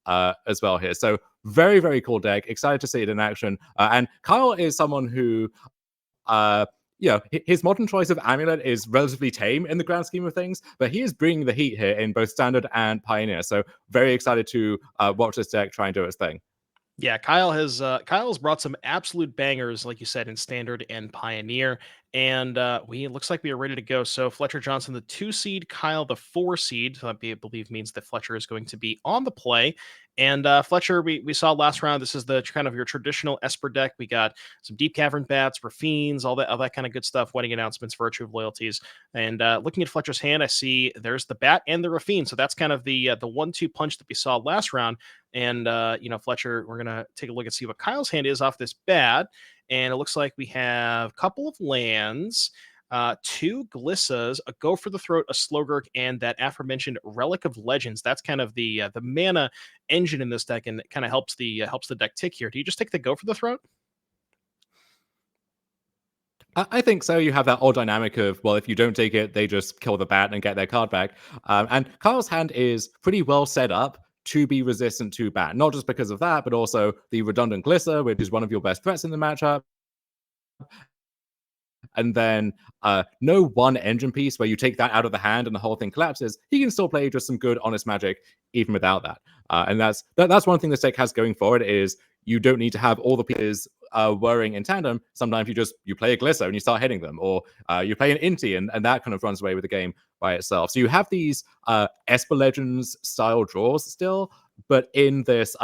as well here. So very, very cool deck. Excited to see it in action. And Kyle is someone who, his modern choice of Amulet is relatively tame in the grand scheme of things, but he is bringing the heat here in both Standard and Pioneer. So very excited to watch this deck try and do its thing. Yeah, Kyle's brought some absolute bangers, like you said, in Standard and Pioneer, and we it looks like we are ready to go. So Fletcher Johnson, the 2 seed, Kyle, the 4 seed. So that I believe means that Fletcher is going to be on the play. And Fletcher, we saw last round. This is the kind of your traditional Esper deck. We got some Deep Cavern Bats, Rafines, all that kind of good stuff. Wedding announcements, Virtue of Loyalties, and looking at Fletcher's hand, I see there's the Bat and the Rafine. So that's kind of the 1-2 punch that we saw last round. And, Fletcher, we're going to take a look and see what Kyle's hand is off this bat. And it looks like we have a couple of lands, 2 Glissas, a Go for the Throat, a Slogurk, and that aforementioned Relic of Legends. That's kind of the mana engine in this deck, and it kind of helps the deck tick here. Do you just take the Go for the Throat? I think so. You have that odd dynamic of, well, if you don't take it, they just kill the bat and get their card back. And Kyle's hand is pretty well set up to be resistant to bat, not just because of that, but also the redundant Glissa, which is one of your best threats in the matchup. And then no one engine piece where you take that out of the hand and the whole thing collapses. He can still play just some good honest magic even without that. And that's one thing this deck has going for it, is you don't need to have all the pieces whirring in tandem. Sometimes you play a Glissa and you start hitting them, or you play an Inti and that kind of runs away with the game by itself. So you have these Esper Legends style draws still, but in this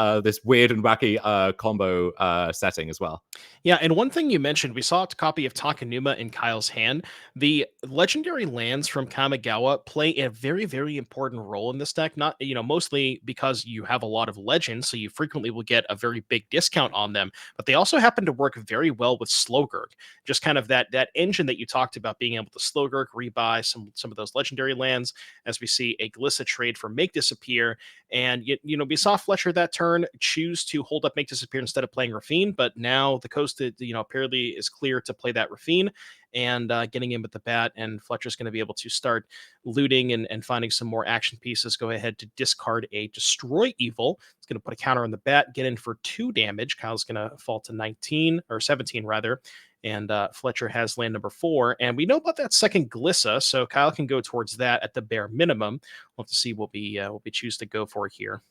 weird and wacky combo setting as well. Yeah, and one thing you mentioned, we saw a copy of Takenuma in Kyle's hand. The legendary lands from Kamigawa play a very, very important role in this deck. Not, mostly because you have a lot of legends, so you frequently will get a very big discount on them. But they also happen to work very well with Slogurk. Just kind of that engine that you talked about, being able to Slogurk, rebuy some of those legendary lands, as we see a Glissa trade for Make Disappear. And we saw Fletcher that turn choose to hold up Make Disappear instead of playing Rafine, but now the coast apparently is clear to play that Rafine and getting in with the bat, and Fletcher's going to be able to start looting and finding some more action pieces. Go ahead to discard a Destroy Evil. It's going to put a counter on the bat, get in for 2 damage. Kyle's going to fall to 19 or 17 rather. And Fletcher has land number 4. And we know about that second Glissa, so Kyle can go towards that at the bare minimum. We'll have to see what we choose to go for here.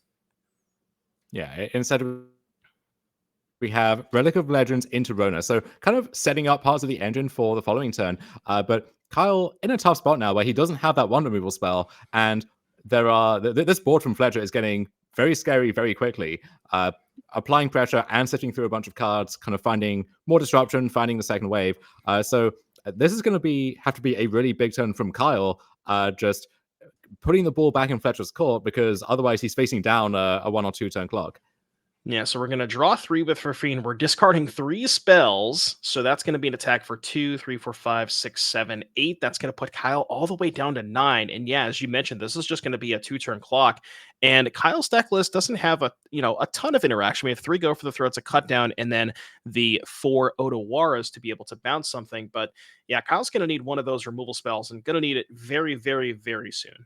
Yeah, instead of we have Relic of Legends into Rona. So kind of setting up parts of the engine for the following turn. But Kyle in a tough spot now where he doesn't have that one removal spell. And this board from Fletcher is getting very scary very quickly. Applying pressure and sitting through a bunch of cards, kind of finding more disruption, finding the second wave. So this is going to have to be a really big turn from Kyle, just putting the ball back in Fletcher's court, because otherwise he's facing down a 1 or 2 turn clock. Yeah, so we're going to draw 3 with Rafine. We're discarding 3 spells. So that's going to be an attack for 2, 3, 4, 5, 6, 7, 8. That's going to put Kyle all the way down to 9. And yeah, as you mentioned, this is just going to be a 2-turn clock. And Kyle's deck list doesn't have a ton of interaction. We have 3 Go for the Throats, a cut down, and then the 4 Odawaras to be able to bounce something. But yeah, Kyle's going to need one of those removal spells and going to need it very, very, very soon.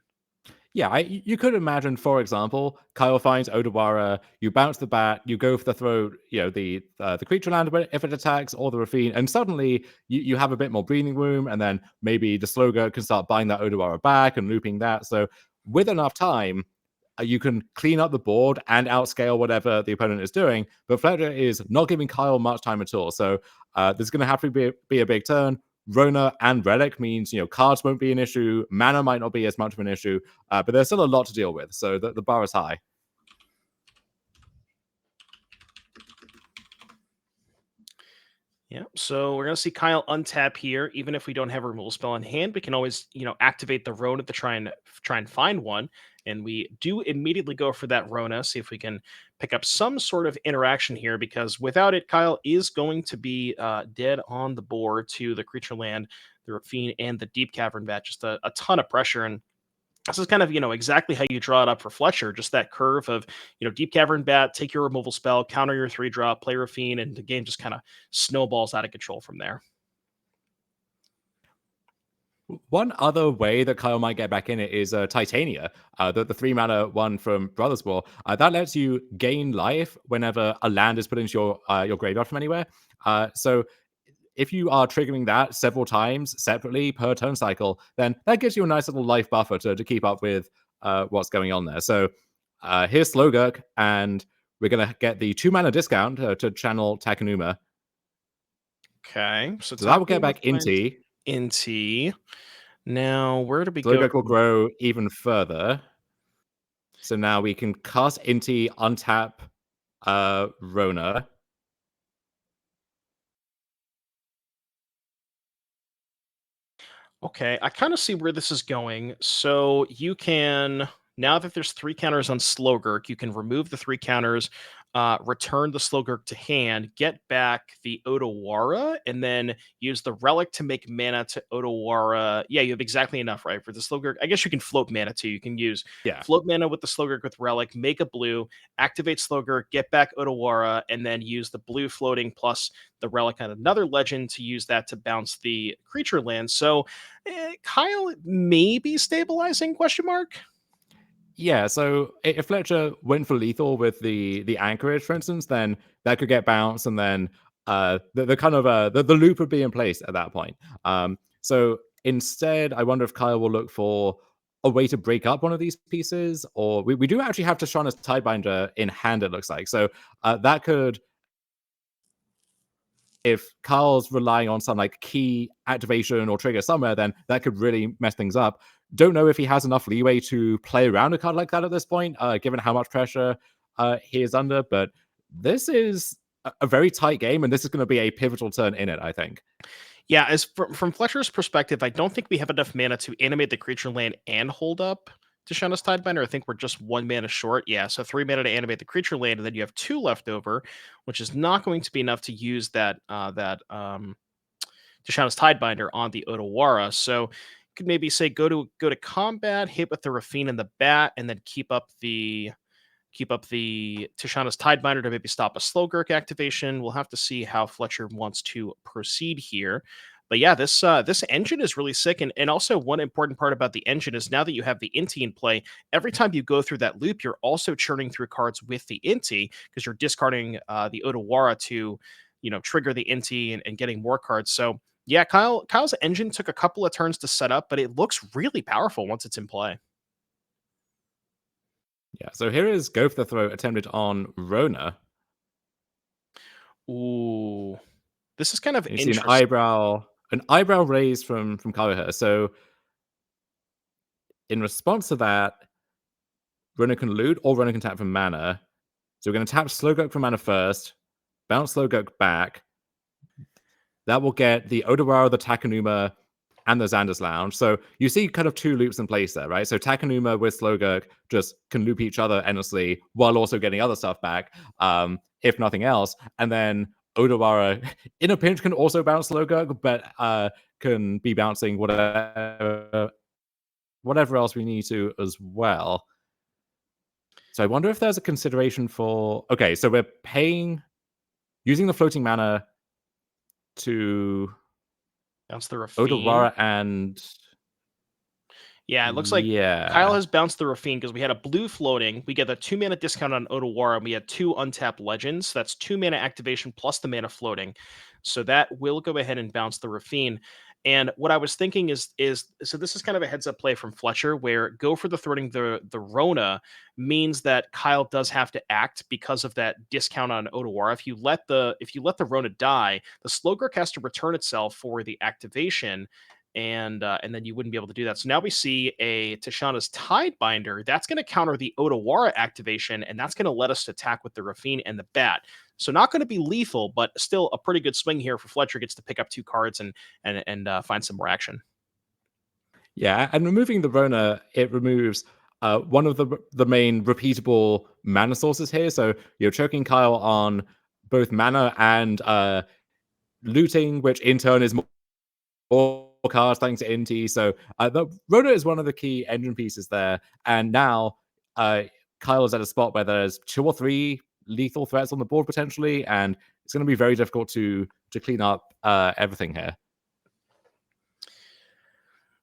Yeah, you could imagine, for example, Kyle finds Odawara, you bounce the bat, you go for the throat, the creature land if it attacks, or the Rafine, and suddenly you have a bit more breathing room, and then maybe the Slogger can start buying that Odawara back and looping that. So with enough time, you can clean up the board and outscale whatever the opponent is doing, but Fletcher is not giving Kyle much time at all. So there's going to have to be a big turn. Rona and Relic means, cards won't be an issue. Mana might not be as much of an issue, but there's still a lot to deal with. So the bar is high. Yeah, so we're going to see Kyle untap here. Even if we don't have a removal spell in hand, we can always, activate the Rona to try and find one. And we do immediately go for that Rona, see if we can pick up some sort of interaction here, because without it, Kyle is going to be dead on the board to the creature land, the Rafine, and the Deep Cavern Bat. Just a ton of pressure. And this is kind of, exactly how you draw it up for Fletcher. Just that curve of, Deep Cavern Bat, take your removal spell, counter your 3-drop, play Rafine, and the game just kind of snowballs out of control from there. One other way that Kyle might get back in it is Titania, the 3 mana one from Brothers War. That lets you gain life whenever a land is put into your graveyard from anywhere. So if you are triggering that several times separately per turn cycle, then that gives you a nice little life buffer to keep up with what's going on there. So here's Slogurk, and we're going to get the 2 mana discount to channel Takenuma. Okay, so That will get Takenuma back finds Inti. Inti. Now, where do we go? Slogurk will grow even further. So now we can cast Inti, untap Rona. Okay, I kind of see where this is going. So you can, now that there's 3 counters on Slogurk, you can remove the 3 counters, return the Slogurk to hand, get back the Otawara, and then use the Relic to make mana to Otawara. Yeah, you have exactly enough, right? For the Slogurk. I guess you can float mana too. You can use Yeah. float mana with the Slogurk with Relic, make a blue, activate Slogurk, get back Otawara, and then use the blue floating plus the Relic on another legend to use that to bounce the creature land. So Kyle may be stabilizing, question mark? Yeah, so if Fletcher went for lethal with the anchorage, for instance, then that could get bounced, and then the kind of the loop would be in place at that point. So instead, I wonder if Kyle will look for a way to break up one of these pieces, or we do actually have Tishana's Tidebinder in hand, it looks like. So that could, if Carl's relying on some like key activation or trigger somewhere, then that could really mess things up. Don't know if he has enough leeway to play around a card like that at this point, given how much pressure he is under. But this is a very tight game, and this is going to be a pivotal turn in it, I think. Yeah, as from Fletcher's perspective, I don't think we have enough mana to animate the creature land and hold up Tishana's Tidebinder. I think we're just 1 mana short. Yeah, so 3 mana to animate the creature land, and then you have 2 left over, which is not going to be enough to use that Tishana's Tidebinder on the Otawara. So you could maybe say go to combat, hit with the Rafine and the Bat, and then keep up the Tishana's Tidebinder to maybe stop a Slogurk activation. We'll have to see how Fletcher wants to proceed here. But yeah, this engine is really sick. And also one important part about the engine is now that you have the Inti in play, every time you go through that loop, you're also churning through cards with the Inti because you're discarding the Otawara to, trigger the Inti and getting more cards. So yeah, Kyle's engine took a couple of turns to set up, but it looks really powerful once it's in play. Yeah, so here is Go for the Throat attempted on Rona. Ooh, this is kind of You see interesting. an eyebrow raised from Kyle here. So in response to that, Rona can loot or Rona can tap for mana. So we're going to tap Slowgurk for mana first, bounce Slowgurk back. That will get the Odawara, the Takenuma, and the Xander's Lounge. So you see kind of 2 loops in place there, right? So Takenuma with Slowgurk just can loop each other endlessly while also getting other stuff back, if nothing else. And then Odawara, in a pinch, can also bounce Slowgurk, but can be bouncing whatever else we need to as well. So I wonder if there's a consideration for... Okay, so we're using the floating mana to Bounce the Rafine. Odawara and... Yeah, it looks like Kyle Yeah. has bounced the Rafine because we had a blue floating. We get a 2 mana discount on Otawara, and we had 2 untapped legends. That's 2 mana activation plus the mana floating. So that will go ahead and bounce the Rafine. And what I was thinking is so this is kind of a heads up play from Fletcher where go for the throating the Rona means that Kyle does have to act because of that discount on Otawara. If you let the Rona die, the Slowgurk has to return itself for the activation, and then you wouldn't be able to do that. So now we see a Tishana's Tidebinder that's going to counter the Otawara activation, and that's going to let us attack with the Rafine and the Bat. So not going to be lethal, but still a pretty good swing here for Fletcher. Gets to pick up 2 cards and find some more action. Yeah, and removing the Rona, it removes one of the main repeatable mana sources here. So you're choking Kyle on both mana and looting, which in turn is more cards thanks to Inti. So the Rona is one of the key engine pieces there. And now Kyle is at a spot where there's 2 or 3 lethal threats on the board potentially, and it's going to be very difficult to clean up everything here.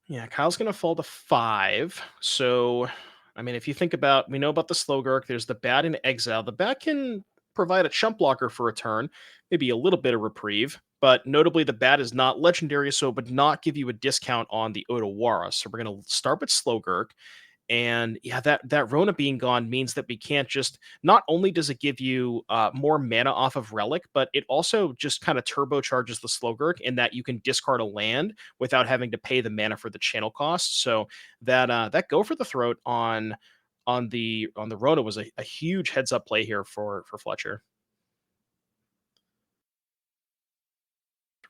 Yeah, Kyle's gonna fall to 5. So, I mean, if you think about, we know about the Slowgurk. There's the bat in exile. The bat can provide a chump blocker for a turn, maybe a little bit of reprieve. But notably, the bat is not legendary, so it would not give you a discount on the Otawara. So we're gonna start with Slowgurk. And yeah, that Rona being gone means that we can't just, not only does it give you more mana off of Relic, but it also just kind of turbocharges the Slowgurk in that you can discard a land without having to pay the mana for the channel cost. So that go for the throat on the Rona was a huge heads up play here for Fletcher.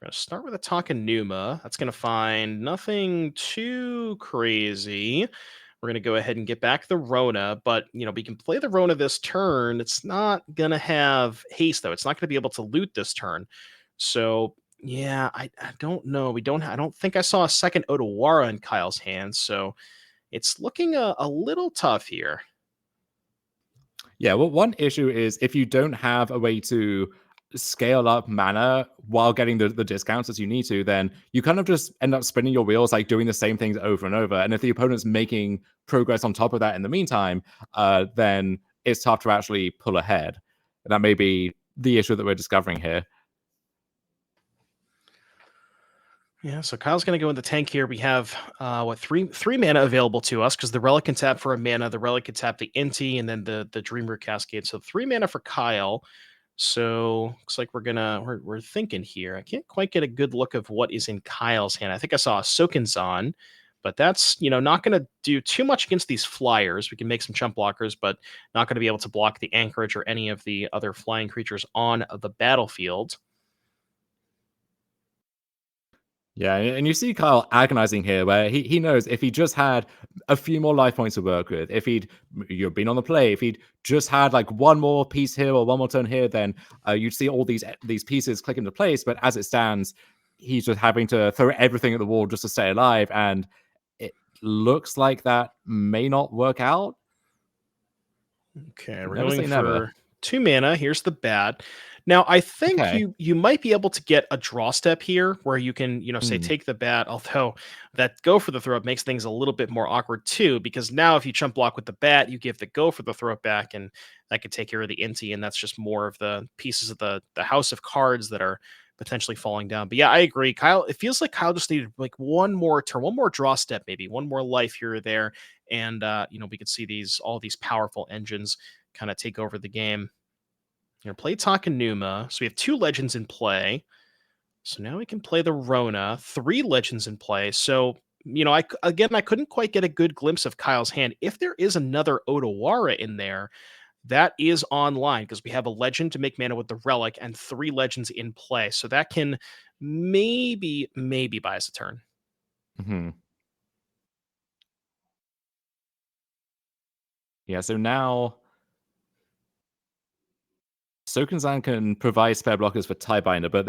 We're gonna start with a Takenuma. That's gonna find nothing too crazy. We're gonna go ahead and get back the Rona, but we can play the Rona this turn. It's not gonna have haste though. It's not gonna be able to loot this turn. So yeah, I don't know. I don't think I saw a second Otawara in Kyle's hands, so it's looking a little tough here. Yeah, well, one issue is if you don't have a way to scale up mana while getting the discounts as you need to, then you kind of just end up spinning your wheels, like doing the same things over and over. And if the opponent's making progress on top of that in the meantime, then it's tough to actually pull ahead. And that may be the issue that we're discovering here. Yeah, so Kyle's gonna go in the tank here. We have three mana available to us because the relic can tap for a mana, the relic can tap the Inti, and then the Dream Root Cascade. So 3 mana for Kyle. So looks like we're thinking here. I can't quite get a good look of what is in Kyle's hand. I think I saw a Sokenzan, but that's not gonna do too much against these flyers. We can make some chump blockers, but not gonna be able to block the anchorage or any of the other flying creatures on the battlefield. Yeah, and you see Kyle agonizing here, where he knows if he just had a few more life points to work with, if you've been on the play, if he'd just had like one more piece here or one more turn here, then you'd see all these pieces click into place. But as it stands, he's just having to throw everything at the wall just to stay alive, and it looks like that may not work out. Okay, we're Never going say never. for 2 mana. Here's the bat. Now, I think Okay. you might be able to get a draw step here where you can, say Hmm. take the bat, although that go for the throat makes things a little bit more awkward too, because now if you chump block with the bat, you give the go for the throat back, and that could take care of the Inti, and that's just more of the pieces of the house of cards that are potentially falling down. But yeah, I agree. Kyle, it feels like Kyle just needed like one more turn, one more draw step, maybe one more life here or there. And we could see all these powerful engines kind of take over the game. Play Takenuma. So we have 2 legends in play. So now we can play the Rona. 3 legends in play. So, I couldn't quite get a good glimpse of Kyle's hand. If there is another Otawara in there, that is online because we have a legend to make mana with the relic and 3 legends in play. So that can maybe buy us a turn. Hmm. Yeah. So now Sokenzan can provide spare blockers for Tiebinder, but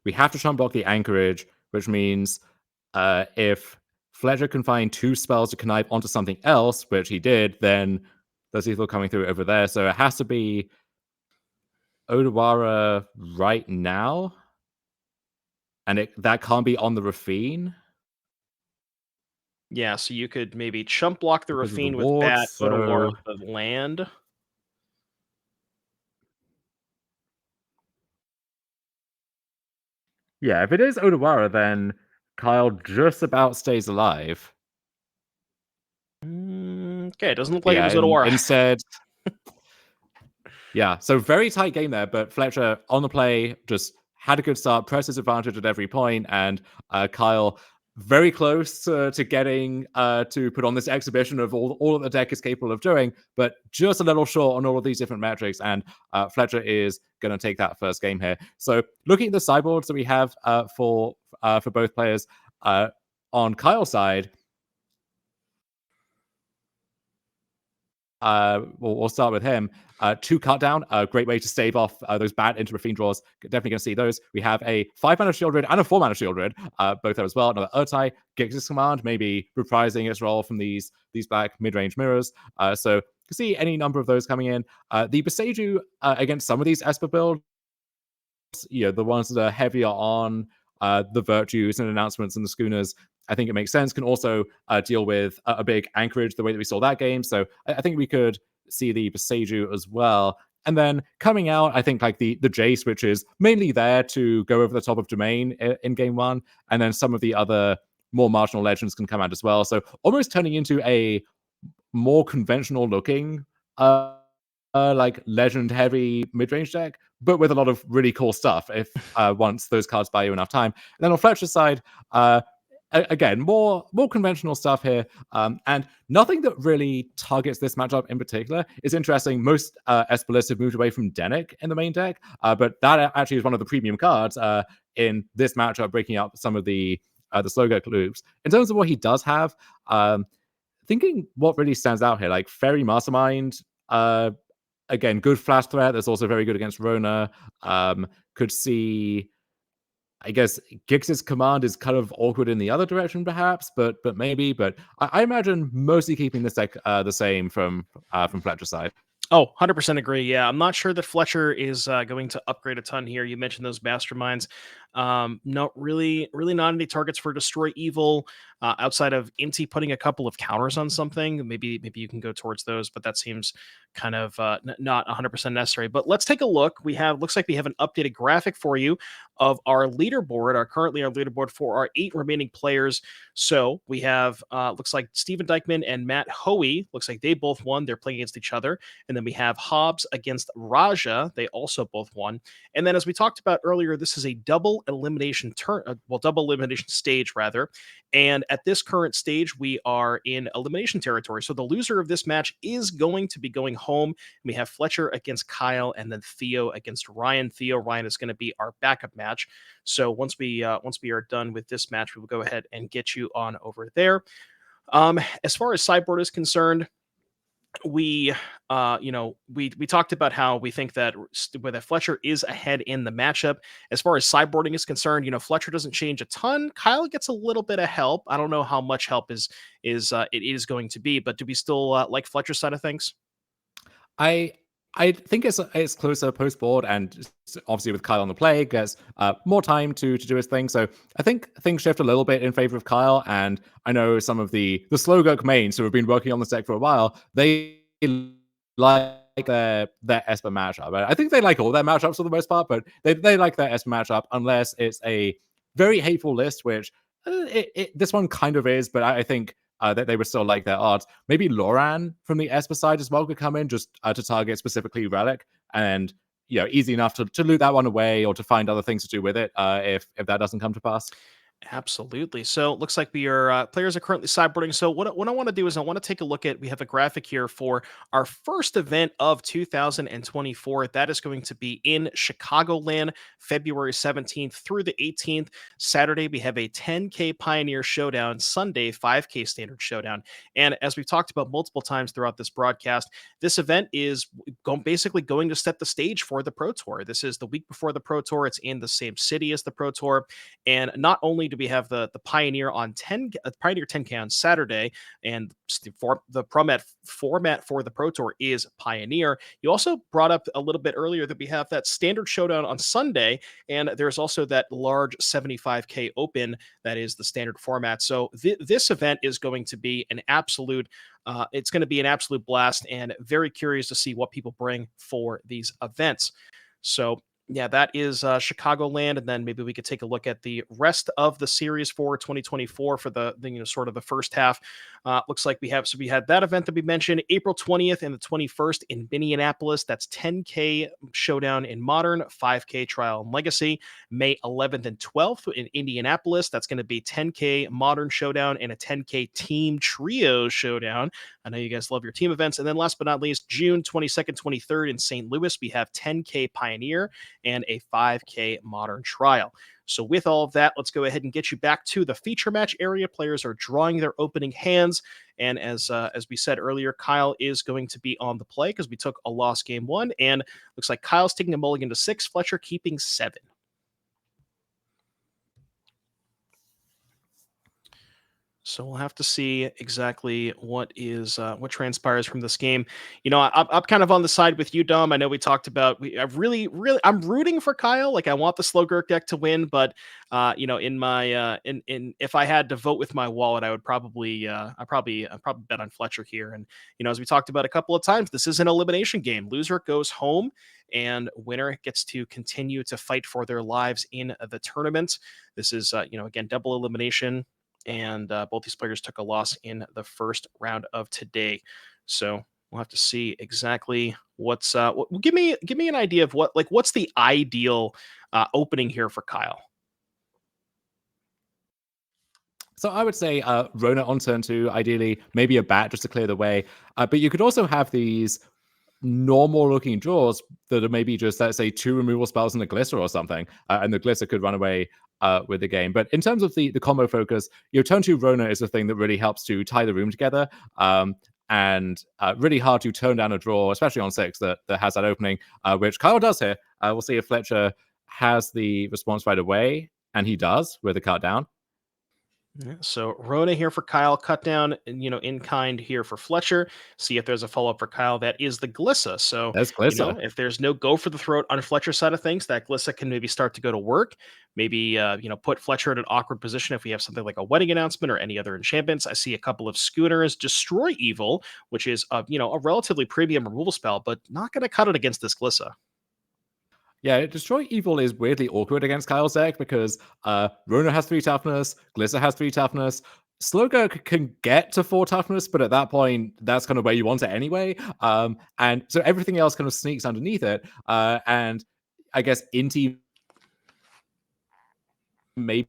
we have to try and block the anchorage, which means if Fletcher can find 2 spells to connive onto something else, which he did, then there's lethal coming through over there. So it has to be Odawara right now, and that can't be on the Rafine Yeah, so you could maybe chump block the because of the Rafine with wards. Bat, Otawara So the land. yeah, if it is Odawara, then Kyle just about stays alive. Okay, it doesn't look But like it yeah, was Otawara. instead, yeah, so very tight game there, but Fletcher on the play just had a good start, pressed his advantage at every point, and Kyle very close to getting to put on this exhibition of all that the deck is capable of doing, but just a little short on all of these different metrics, and Fletcher is going to take that first game here. So looking at the sideboards that we have for both players, on Kyle's side, we'll start with him. 2 cut down, a great way to stave off those bad into Rafine draws. Definitely going to see those. We have a 5-mana Shieldred and a 4-mana Shieldred, both there as well. Another Urtai, Gix's Command, maybe reprising its role from these black mid-range mirrors. So you can see any number of those coming in. The Beseiju against some of these Esper builds, the ones that are heavier on the virtues and announcements and the schooners, I think it makes sense. Can also deal with a big anchorage the way that we saw that game. So I think we could see the Boseiju as well. And then coming out, I think like the Jace, which is mainly there to go over the top of Domain in game one, and then some of the other more marginal legends can come out as well. So almost turning into a more conventional looking like legend heavy mid-range deck, but with a lot of really cool stuff if once those cards buy you enough time. And then on Fletcher's side, again, more conventional stuff here, and nothing that really targets this matchup in particular. It's interesting. Most Espelists have moved away from Denic in the main deck, but that actually is one of the premium cards in this matchup, breaking up some of the Slowgo loops. In terms of what he does have, thinking what really stands out here, like Fairy Mastermind, again, good flash threat. That's also very good against Rona. Could see, I guess, Gix's command is kind of awkward in the other direction, perhaps, but maybe. But I imagine mostly keeping this deck the same from Fletcher's side. Oh, 100% agree. Yeah, I'm not sure that Fletcher is going to upgrade a ton here. You mentioned those masterminds. No, really not any targets for Destroy Evil outside of Inti putting a couple of counters on something. Maybe you can go towards those, but that seems kind of not 100% necessary. But let's take a look. Looks like we have an updated graphic for you of our leaderboard, currently our leaderboard for our 8 remaining players. So we have looks like Steven Dykman and Matt Hoey. Looks like they both won. They're playing against each other. And then we have Hobbs against Raja. They also both won. And then, as we talked about earlier, this is a double elimination double elimination stage rather. And at this current stage, we are in elimination territory. So the loser of this match is going to be going home. We have Fletcher against Kyle, and then Theo against Ryan. Ryan is going to be our backup match. So once we are done with this match, we will go ahead and get you on over there. As far as sideboard is concerned, we talked about how we think that Fletcher is ahead in the matchup. As far as sideboarding is concerned, Fletcher doesn't change a ton. Kyle gets a little bit of help. I don't know how much help it is going to be, but do we still like Fletcher's side of things? I think it's closer post board, and obviously with Kyle on the play, gets more time to do his thing. So I think things shift a little bit in favor of Kyle. And I know some of the Slowgurk mains who have been working on this deck for a while, they like their Esper matchup. I think they like all their matchups for the most part, but they like their Esper matchup unless it's a very hateful list, which this one kind of is. But I think that they would still like their odds. Maybe Loran from the Esper side as well could come in just to target specifically Relic, and easy enough to loot that one away or to find other things to do with it if that doesn't come to pass. Absolutely. So it looks like players are currently sideboarding. So what I want to do is I want to take a look at, we have a graphic here for our first event of 2024. That is going to be in Chicagoland, February 17th through the 18th. Saturday, we have a 10K Pioneer Showdown, Sunday, 5K Standard Showdown. And as we've talked about multiple times throughout this broadcast, this event is basically going to set the stage for the Pro Tour. This is the week before the Pro Tour. It's in the same city as the Pro Tour. And not only do we have the Pioneer on Pioneer 10K on Saturday, and for the format for the Pro Tour is Pioneer. You also brought up a little bit earlier that we have that Standard Showdown on Sunday, and there's also that large 75K Open that is the standard format. So this event is going to be an absolute it's going to be an absolute blast, and very curious to see what people bring for these events. So yeah, that is Chicagoland, and then maybe we could take a look at the rest of the series for 2024 for the sort of the first half. Looks like we had that event that we mentioned, April 20th and the 21st in Minneapolis. That's 10K Showdown in Modern, 5K Trial and Legacy. May 11th and 12th in Indianapolis. That's going to be 10K Modern Showdown and a 10K Team Trio Showdown. I know you guys love your team events. And then last but not least, June 22nd, 23rd in St. Louis, we have 10K Pioneer and a 5K Modern Trial. So with all of that, let's go ahead and get you back to the feature match area. Players are drawing their opening hands. And as we said earlier, Kyle is going to be on the play because we took a loss game 1. And looks like Kyle's taking a mulligan to 6, Fletcher keeping 7. So we'll have to see exactly what transpires from this game. I'm kind of on the side with you, Dom. I know we talked about I'm rooting for Kyle. Like I want the slow Gurk deck to win, but in my in if I had to vote with my wallet, I would probably bet on Fletcher here. And as we talked about a couple of times, this is an elimination game. Loser goes home, and winner gets to continue to fight for their lives in the tournament. This is again double elimination, and both these players took a loss in the first round of today. So we'll have to see exactly give me an idea of what's the ideal opening here for Kyle. So I would say Rona on turn 2, ideally, maybe a bat just to clear the way. But you could also have these normal looking draws that are maybe just, let's say, 2 removal spells and a Glisser or something, and the Glisser could run away with the game. But in terms of the combo focus, your turn 2 Rona is the thing that really helps to tie the room together. And really hard to tone down a draw, especially on 6 that has that opening, which Kyle does here. We'll see if Fletcher has the response right away, and he does with the cut down. Yeah, so Rona here for Kyle, cut down, and in kind here for Fletcher. See if there's a follow up for Kyle. That is the Glissa. So There's Glisser. if there's no go for the throat on Fletcher's side of things, that Glissa can maybe start to go to work. Maybe put Fletcher in an awkward position if we have something like a wedding announcement or any other enchantments. I see a couple of Schooners, Destroy Evil, which is a relatively premium removal spell, but not going to cut it against this Glissa. Yeah, Destroy Evil is weirdly awkward against Kyle's deck because Rona has 3 toughness, Glisser has 3 toughness. Slogurk can get to 4 toughness, but at that point, that's kind of where you want it anyway. And so everything else kind of sneaks underneath it. And I guess Inti maybe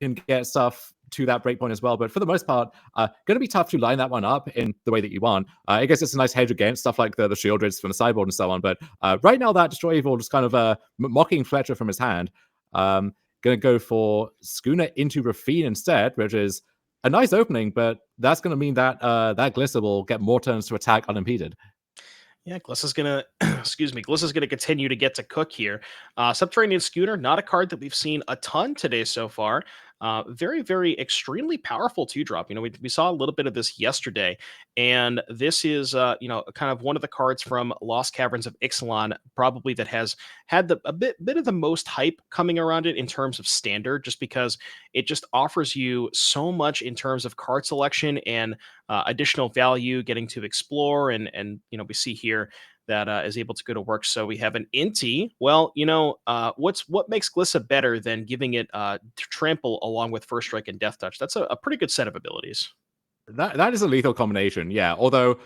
can get stuff to that breakpoint as well. But for the most part, going to be tough to line that one up in the way that you want. I guess it's a nice hedge against stuff like the shield rids from the sideboard and so on. But right now, that Destroy Evil just kind of mocking Fletcher from his hand. Going to go for Schooner into Rafine instead, which is a nice opening, but that's going to mean that that Glisser will get more turns to attack unimpeded. Yeah, Glissa's gonna excuse me, Glissa's gonna continue to get to cook here. Subterranean Scooter, not a card that we've seen a ton today so far. Very, very extremely powerful two drop. We saw a little bit of this yesterday, and this is kind of one of the cards from Lost Caverns of Ixalan, probably that has had a bit of the most hype coming around it in terms of standard, just because it just offers you so much in terms of card selection and additional value, getting to explore, and we see here that is able to go to work. So we have an Inti. Well, what makes Glissa better than giving it trample along with First Strike and Death Touch? That's a pretty good set of abilities. That is a lethal combination, yeah. Although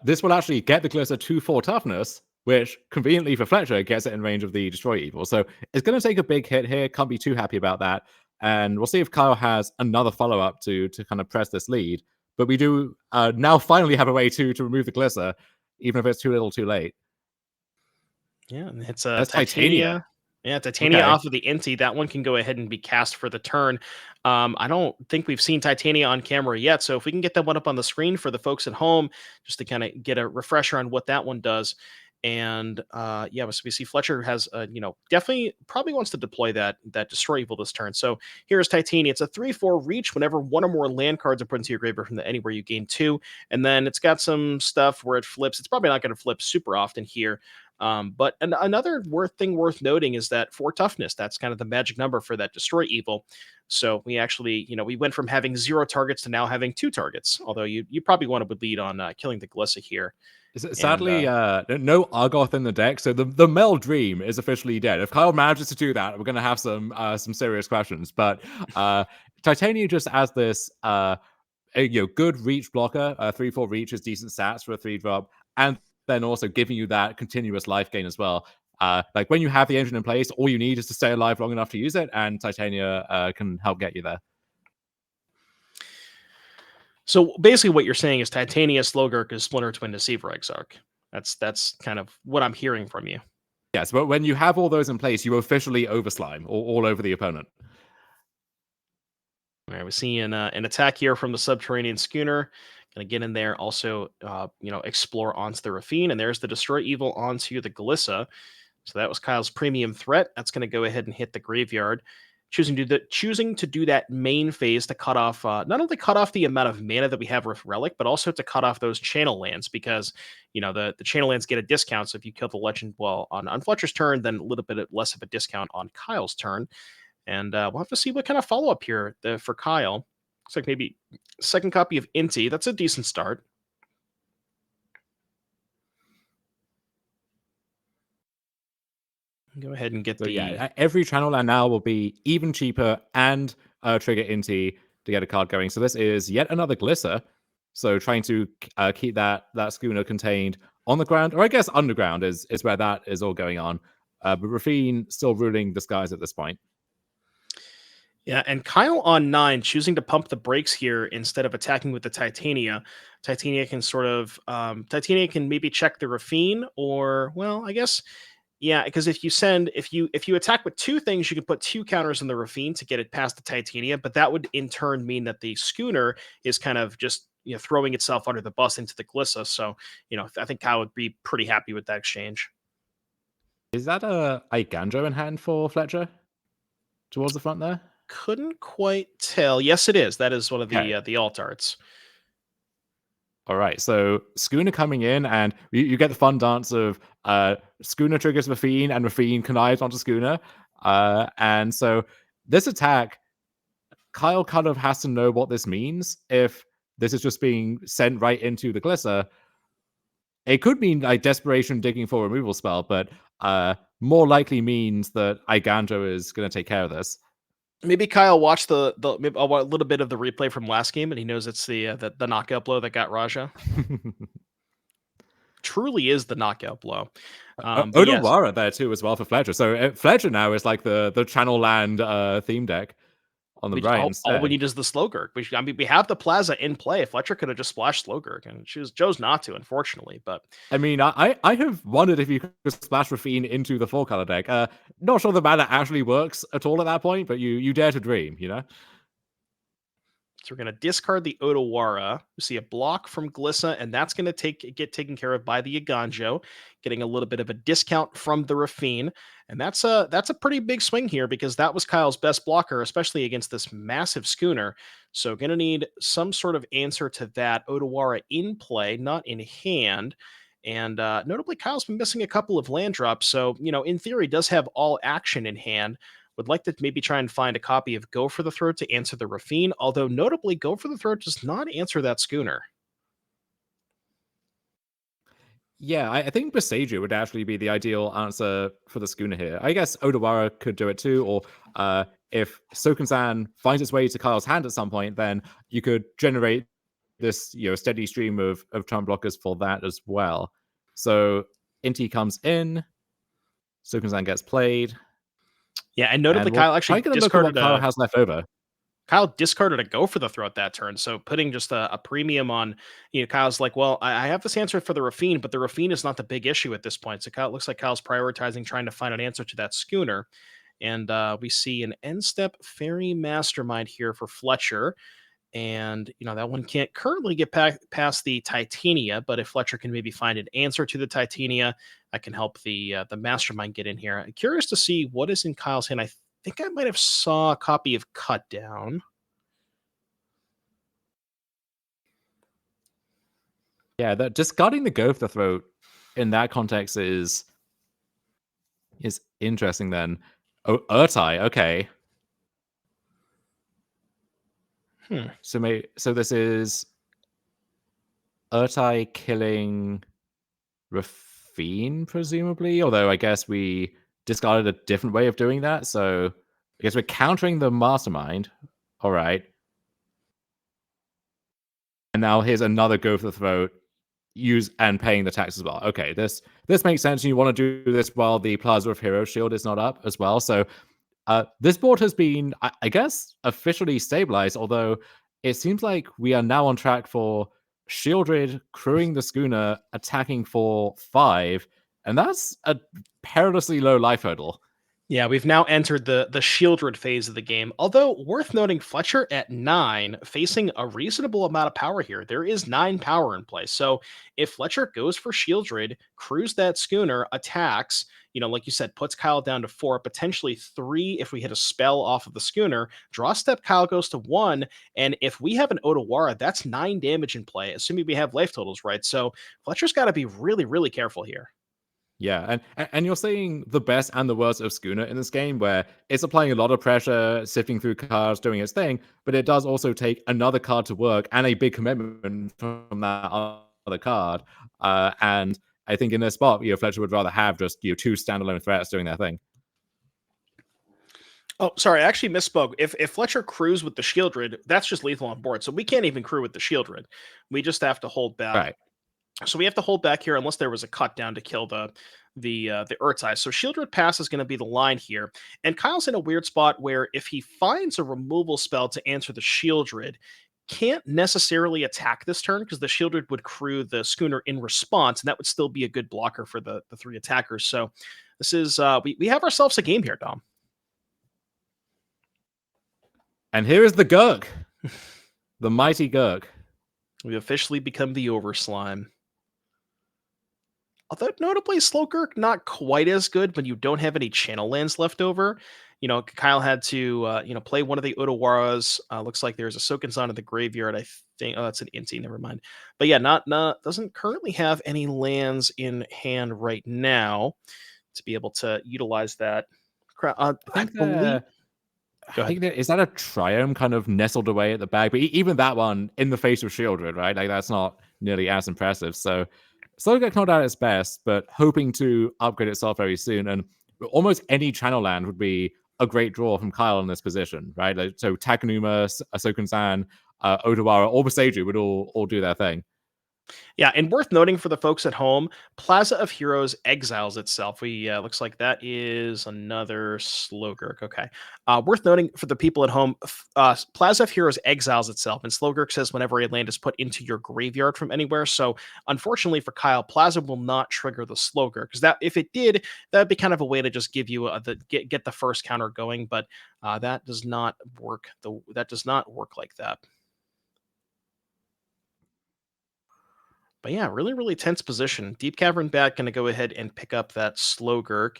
this will actually get the Glisser to 4 toughness, which conveniently for Fletcher gets it in range of the Destroy Evil. So it's going to take a big hit here. Can't be too happy about that. And we'll see if Kyle has another follow up to kind of press this lead. But we do now finally have a way to remove the Glisser, even if it's too little too late. Yeah, and it's That's Titania. Titania. Yeah, Titania off of the Inti. That one can go ahead and be cast for the turn. I don't think we've seen Titania on camera yet, so if we can get that one up on the screen for the folks at home, just to kind of get a refresher on what that one does. And so we see Fletcher has definitely probably wants to deploy that Destroy Evil this turn. So here's Titania. It's a 3/4 reach whenever one or more land cards are put into your graveyard from anywhere you gain 2. And then it's got some stuff where it flips. It's probably not going to flip super often here. But another thing worth noting is that 4 toughness, that's kind of the magic number for that Destroy Evil. So we actually, we went from having 0 targets to now having 2 targets. Although you probably want to lead on killing the Glissa here. Sadly, no Argoth in the deck, so the Mel Dream is officially dead. If Kyle manages to do that, we're going to have some serious questions. But Titania just as this good reach blocker, 3/4 reach is decent stats for a 3-drop, and then also giving you that continuous life gain as well. Like when you have the engine in place, all you need is to stay alive long enough to use it, and Titania can help get you there. So basically, what you're saying is Titania Slogurk is Splinter Twin Deceiver Exarch. That's kind of what I'm hearing from you. Yes, but when you have all those in place, you officially overslime all over the opponent. All right, we're seeing an attack here from the Subterranean Schooner. Gonna get in there, also explore onto the Rafine, and there's the Destroy Evil onto the Glissa. So that was Kyle's premium threat. That's going to go ahead and hit the graveyard. choosing to do that main phase to cut off not only cut off the amount of mana that we have with Relic, but also to cut off those channel lands because the channel lands get a discount. So if you kill the legend on Fletcher's turn, then a little bit less of a discount on Kyle's turn. And we'll have to see what kind of follow up here for Kyle. Looks like maybe second copy of Inti. That's a decent start. Go ahead and get every channel land now will be even cheaper and trigger Inti to get a card going. So this is yet another Glisser. So trying to keep that schooner contained on the ground, or I guess underground is where that is all going on. But Rafine still ruling the skies at this point. Yeah, and Kyle on 9 choosing to pump the brakes here instead of attacking with the Titania. Titania can Titania can maybe check the Rafine, or well, I guess. Yeah, because if you attack with 2 things, you can put 2 counters on the Rafine to get it past the Titania, but that would in turn mean that the schooner is kind of just throwing itself under the bus into the Glissa. So I think Kyle would be pretty happy with that exchange. Is that a Iganjo in hand for Fletcher towards the front there? Couldn't quite tell. Yes, it is. That is one of the alt arts. All right, so Schooner coming in, and you get the fun dance of Schooner triggers Rafine, and Rafine connives onto Schooner. And so this attack, Kyle kind of has to know what this means. If this is just being sent right into the Glisser, it could mean like Desperation digging for a removal spell, but more likely means that Iganjo is going to take care of this. Maybe Kyle watched a little bit of the replay from last game, and he knows it's the knockout blow that got Raja. Truly is the knockout blow. Odawara there too as well for Fletcher. So Fletcher now is like the channel land theme deck on the right. All we need is the Slogurk. We have the Plaza in play. Fletcher could have just splashed Slogurk, and chose not to, unfortunately. But I mean, I have wondered if you could splash Rafine into the 4-color deck. Not sure the mana actually works at all at that point, but you dare to dream, So we're going to discard the Odawara. We see a block from Glissa, and that's going to get taken care of by the Iganjo, getting a little bit of a discount from the Rafine. And that's a pretty big swing here because that was Kyle's best blocker, especially against this massive schooner. So going to need some sort of answer to that. Odawara in play, not in hand. And notably, Kyle's been missing a couple of land drops. So, in theory, does have all action in hand. Would like to maybe try and find a copy of Go for the Throat to answer the Rafine, although notably Go for the Throat does not answer that schooner. Yeah, I think Besaju would actually be the ideal answer for the schooner here. I guess Odawara could do it too, or if Soken-san finds its way to Kyle's hand at some point, then you could generate this steady stream of turn blockers for that as well. So Inti comes in, Soken-san gets played. Yeah, and notably, Kyle actually discarded what Kyle has left over. Kyle discarded a Go for the Throat that turn, so putting just a premium on, Kyle's like, well, I have this answer for the Rafine, but the Rafine is not the big issue at this point. So it looks like Kyle's prioritizing trying to find an answer to that schooner. And we see an end step Fairy Mastermind here for Fletcher. And, that one can't currently get past the Titania, but if Fletcher can maybe find an answer to the Titania, that can help the Mastermind get in here. I'm curious to see what is in Kyle's hand. I think I might have saw a copy of Cut Down. Yeah, discarding the Go for the Throat in that context is interesting then. Oh, Urtai, okay. So this is Urtai killing Rafine, presumably, although I guess we discarded a different way of doing that. So I guess we're countering the Mastermind. All right. And now here's another Go for the Throat, use and paying the tax as well. Okay, this makes sense. You want to do this while the Plaza of Hero Shield is not up as well. So this board has been, I guess, officially stabilized, although it seems like we are now on track for Shieldred crewing the schooner, attacking for 5, and that's a perilously low life hurdle. Yeah, we've now entered the shieldred phase of the game. Although worth noting, Fletcher at 9, facing a reasonable amount of power here. There is 9 power in play. So if Fletcher goes for shieldred, crews that schooner, attacks, like you said, puts Kyle down to 4, potentially 3 if we hit a spell off of the schooner. Draw step, Kyle goes to 1, and if we have an Odawara, that's 9 damage in play, assuming we have life totals right. So Fletcher's got to be really, really careful here. Yeah, and you're seeing the best and the worst of Schooner in this game, where it's applying a lot of pressure, sifting through cards, doing its thing, but it does also take another card to work and a big commitment from that other card. And I think in this spot, Fletcher would rather have just 2 standalone threats doing their thing. Oh, sorry, I actually misspoke. If Fletcher crews with the Shieldred, that's just lethal on board. So we can't even crew with the Shieldred. We just have to hold back. Right. So we have to hold back here unless there was a cut down to kill the Urtzai. So Shieldred Pass is going to be the line here. And Kyle's in a weird spot where if he finds a removal spell to answer the Shieldred, can't necessarily attack this turn because the Shieldred would crew the schooner in response, and that would still be a good blocker for the 3 attackers. So this is we have ourselves a game here, Dom. And here is the Gurk. The mighty Gurk. We officially become the Overslime. Although notably, Slowgurk not quite as good when you don't have any channel lands left over. Kyle had to play one of the Odawaras. Looks like there's a Sokenzan in the graveyard. I think that's an Inti. Never mind. But yeah, not doesn't currently have any lands in hand right now to be able to utilize that. I believe. I think is that a Triome kind of nestled away at the back, but even that one in the face of Shieldred, right? Like that's not nearly as impressive. So Slowgurk not at its best, but hoping to upgrade itself very soon. And almost any channel land would be a great draw from Kyle in this position, right? Like, so Takenuma, Ahsoken-san, Odawara, or Boseiju would all do their thing. Yeah, and worth noting for the folks at home, Plaza of Heroes exiles itself. We looks like that is another Slowgurk. Okay, worth noting for the people at home, Plaza of Heroes exiles itself, and Slowgurk says whenever a land is put into your graveyard from anywhere. So unfortunately for Kyle, Plaza will not trigger the Slowgurk because that if it did, that'd be kind of a way to just give you get the first counter going, but that does not work. That does not work like that. But yeah, really, really tense position. Deep Cavern Bat going to go ahead and pick up that Slowgurk.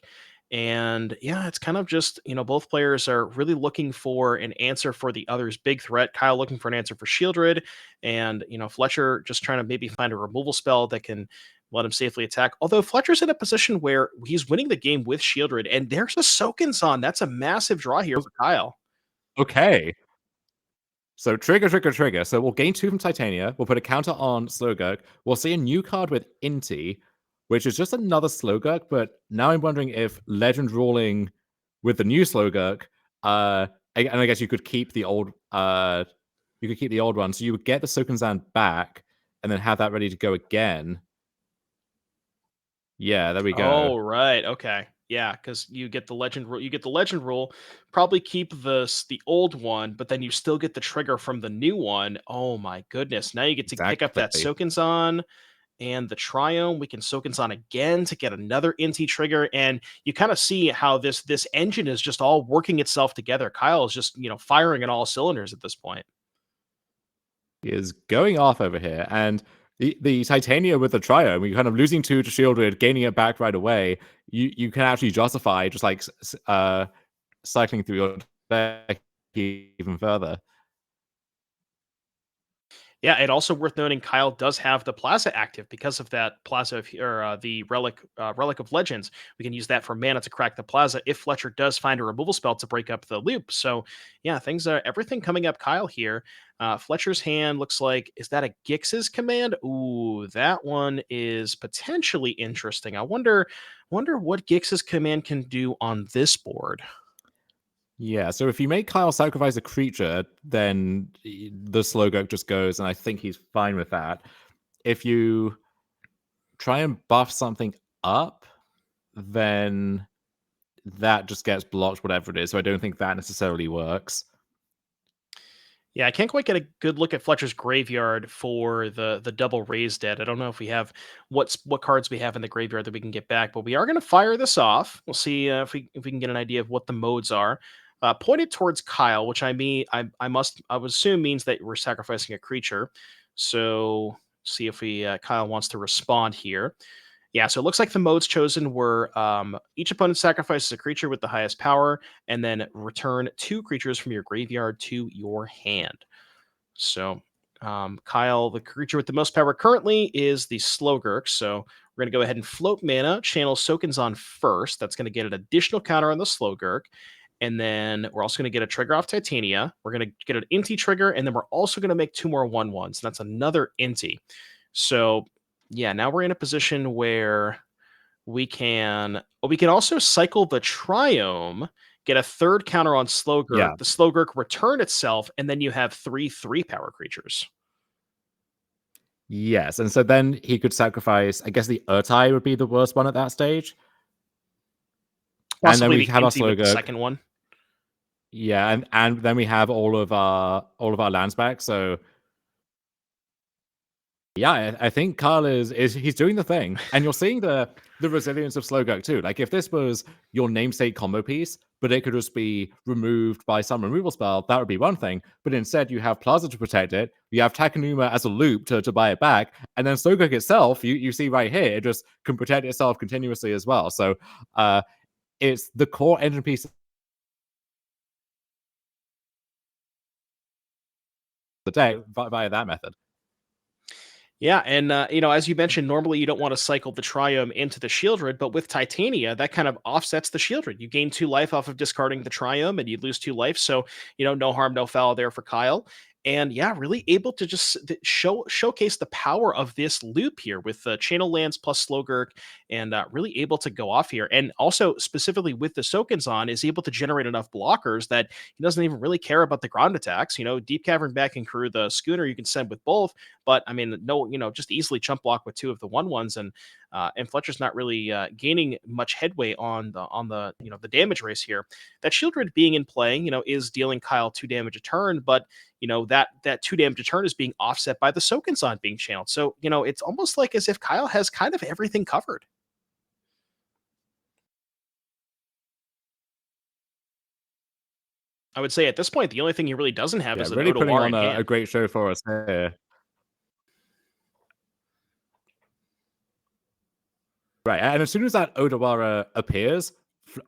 And yeah, it's kind of just, both players are really looking for an answer for the other's big threat. Kyle looking for an answer for Shieldred. And, Fletcher just trying to maybe find a removal spell that can let him safely attack. Although Fletcher's in a position where he's winning the game with Shieldred. And there's a Sokenzan. That's a massive draw here for Kyle. Okay. So trigger. So we'll gain 2 from Titania. We'll put a counter on Slowgurk. We'll see a new card with Inti, which is just another Slowgurk. But now I'm wondering if Legend ruling with the new Slowgurk, and I guess you could keep the old, one. So you would get the Sokenzan back, and then have that ready to go again. Yeah, there we go. Oh, right. Okay. Yeah, because you get the legend rule. You get the legend rule. Probably keep the old one, but then you still get the trigger from the new one. Oh my goodness! Now you get to pick up that Sokenzan and the Triome. We can Sokenzan again to get another Inti trigger, and you kind of see how this engine is just all working itself together. Kyle is just firing in all cylinders at this point. He is going off over here, and the Titania with the Triome, you're kind of losing 2 to Shieldred, gaining it back right away. You can actually justify just like cycling through your deck even further. Yeah, and also worth noting, Kyle does have the Plaza active because of that Plaza or the Relic of Legends. We can use that for mana to crack the Plaza if Fletcher does find a removal spell to break up the loop. So yeah, everything coming up Kyle here. Fletcher's hand looks like, is that a Gix's command? Ooh, that one is potentially interesting. I wonder what Gix's command can do on this board. Yeah, so if you make Kyle sacrifice a creature, then the Slowgurk just goes, and I think he's fine with that. If you try and buff something up, then that just gets blocked, whatever it is. So I don't think that necessarily works. Yeah, I can't quite get a good look at Fletcher's graveyard for the double raise dead. I don't know if we have what cards we have in the graveyard that we can get back, but we are going to fire this off. We'll see if we can get an idea of what the modes are. Pointed towards Kyle, which I would assume means that we're sacrificing a creature. So see if we Kyle wants to respond here. Yeah, so it looks like the modes chosen were each opponent sacrifices a creature with the highest power, and then return 2 creatures from your graveyard to your hand. So, Kyle, the creature with the most power currently is the Slowgurk. So we're going to go ahead and float mana, channel Soakins on first. That's going to get an additional counter on the Slowgurk. And then we're also going to get a trigger off Titania. We're going to get an Inti trigger, and then we're also going to make 2 more 1/1s. That's another Inti. So, yeah, now we're in a position where we can also cycle the Triome, get a third counter on Slowgurk, Yeah. the Slowgurk return itself, and then you have 3/3 power creatures. Yes, and so then he could sacrifice. I guess the Urtai would be the worst one at that stage, and then Possibly we the have our Inti with the Slogurk. second one. Yeah, and then we have all of our lands back. So yeah, I think Kyle is he's doing the thing, and you're seeing the resilience of Slowgurk too. Like if this was your namesake combo piece, but it could just be removed by some removal spell, that would be one thing. But instead, you have Plaza to protect it. You have Takanuma as a loop to buy it back, and then Slowgurk itself, you see right here, it just can protect itself continuously as well. So it's the core engine piece of the deck via that method. Yeah, and as you mentioned, normally you don't want to cycle the Triome into the Shieldred, but with Titania, that kind of offsets the Shieldred. You gain 2 life off of discarding the Triome, and you lose 2 life. So no harm, no foul there for Kyle. And yeah, really able to just showcase the power of this loop here with Channel Lands plus Slowgurk, and really able to go off here. And also specifically with the Sokens on, is able to generate enough blockers that he doesn't even really care about the ground attacks. Deep Cavern back and crew the Schooner you can send with both, but I mean, no, just easily chump block with 2 of the 1/1s, and Fletcher's not really gaining much headway on the the damage race here. That Shieldred being in play, is dealing Kyle 2 damage a turn, but that 2 damage a turn is being offset by the Sokenson being channeled. So it's almost like as if Kyle has kind of everything covered. I would say at this point, the only thing he really doesn't have Yeah, is an really putting Odawara on in a hand. great show for us here. Right, and as soon as that Odawara appears,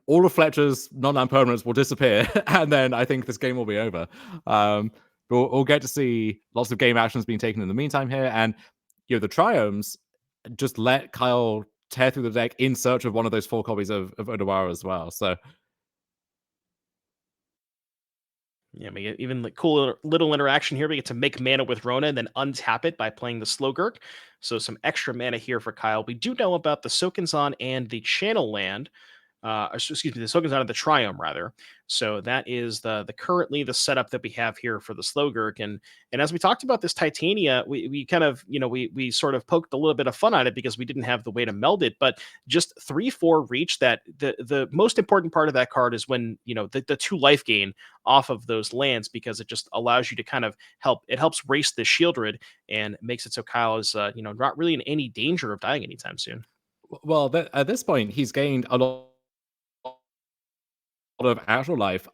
all of Fletcher's non-land permanents will disappear, and then I think this game will be over. But we'll get to see lots of game actions being taken in the meantime here, and the Triomes just let Kyle tear through the deck in search of one of those 4 copies of Odawara as well. So Yeah, we get even like cool little interaction here. We get to make mana with Rona and then untap it by playing the Slowgurk. So some extra mana here for Kyle. We do know about the Sokenzan and the Channel Land. Excuse me, the Sokenzan and the Triome rather. So that is the currently the setup that we have here for the Slowgurk. And as we talked about this Titania, we kind of we sort of poked a little bit of fun at it because we didn't have the way to meld it, but just 3/4 reach. That the most important part of that card is when the 2 life gain off of those lands, because it just allows you to kind of helps race the Shieldred and makes it so Kyle is not really in any danger of dying anytime soon. well, at this point, he's gained a lot of actual life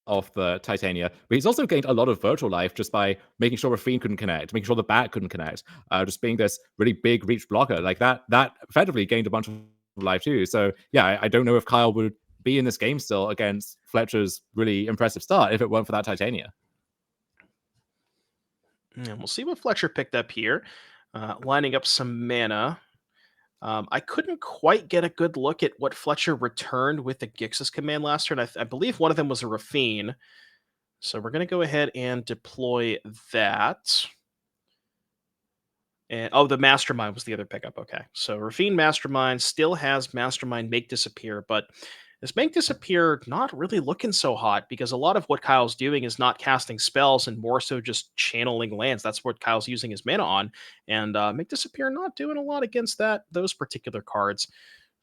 off the Titania, but he's also gained a lot of virtual life just by making sure Rafine couldn't connect, making sure the bat couldn't connect, just being this really big reach blocker. Like that effectively gained a bunch of life too. So yeah, I don't know if Kyle would be in this game still against Fletcher's really impressive start if it weren't for that Titania. And we'll see what Fletcher picked up here, lining up some mana. I couldn't quite get a good look at what Fletcher returned with the Gixis command last turn. I believe one of them was a Rafine. So we're going to go ahead and deploy that. And the Mastermind was the other pickup. Okay, so Rafine Mastermind still has Mastermind Make Disappear, but this Make Disappear not really looking so hot because a lot of what Kyle's doing is not casting spells and more so just channeling lands. That's what Kyle's using his mana on, and Make Disappear not doing a lot against those particular cards.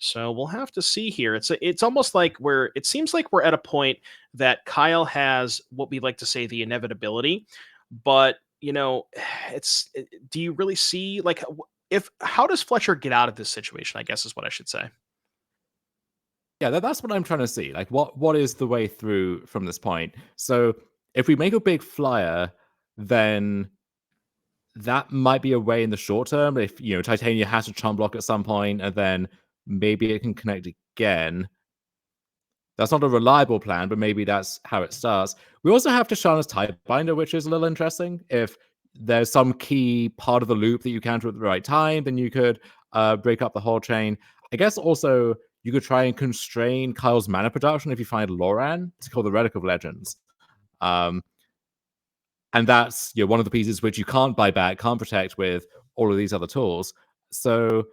So we'll have to see here. It's almost like it seems like we're at a point that Kyle has what we like to say the inevitability, but do you really see like if how does Fletcher get out of this situation? I guess is what I should say. Yeah, that's what I'm trying to see. Like, what is the way through from this point? So, if we make a big flyer, then that might be a way in the short term. If Titania has to chump block at some point, and then maybe it can connect again. That's not a reliable plan, but maybe that's how it starts. We also have Tishana's Tidebinder, which is a little interesting. If there's some key part of the loop that you counter at the right time, then you could break up the whole chain. I guess also you could try and constrain Kyle's mana production if you find Loran to call the Relic of Legends. Um, and that's one of the pieces which you can't buy back, can't protect with all of these other tools. So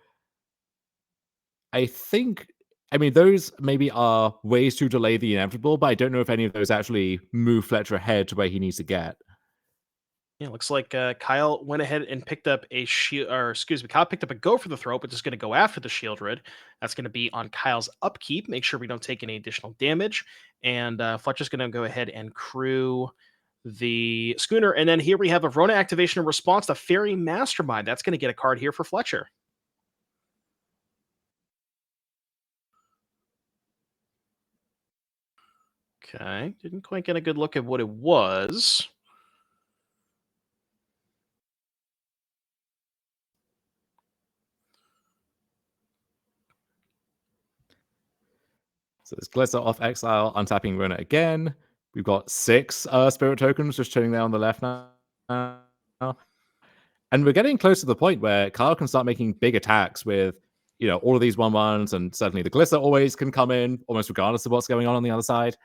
I think, I mean, those maybe are ways to delay the inevitable, but I don't know if any of those actually move Fletcher ahead to where he needs to get. Yeah, looks like Kyle went ahead and picked up a shield, or excuse me, Kyle picked up a go for the throw, but just going to go after the shield rid. That's going to be on Kyle's upkeep. Make sure we don't take any additional damage. And Fletcher's going to go ahead and crew the schooner. And then here we have a Rona activation in response to Fairy Mastermind. That's going to get a card here for Fletcher. Okay, didn't quite get a good look at what it was. So it's Glitter off exile, untapping Rona again. We've got 6 spirit tokens just chilling there on the left now. And we're getting close to the point where Kyle can start making big attacks with, all of these 1/1s, and certainly the Glitter always can come in, almost regardless of what's going on the other side.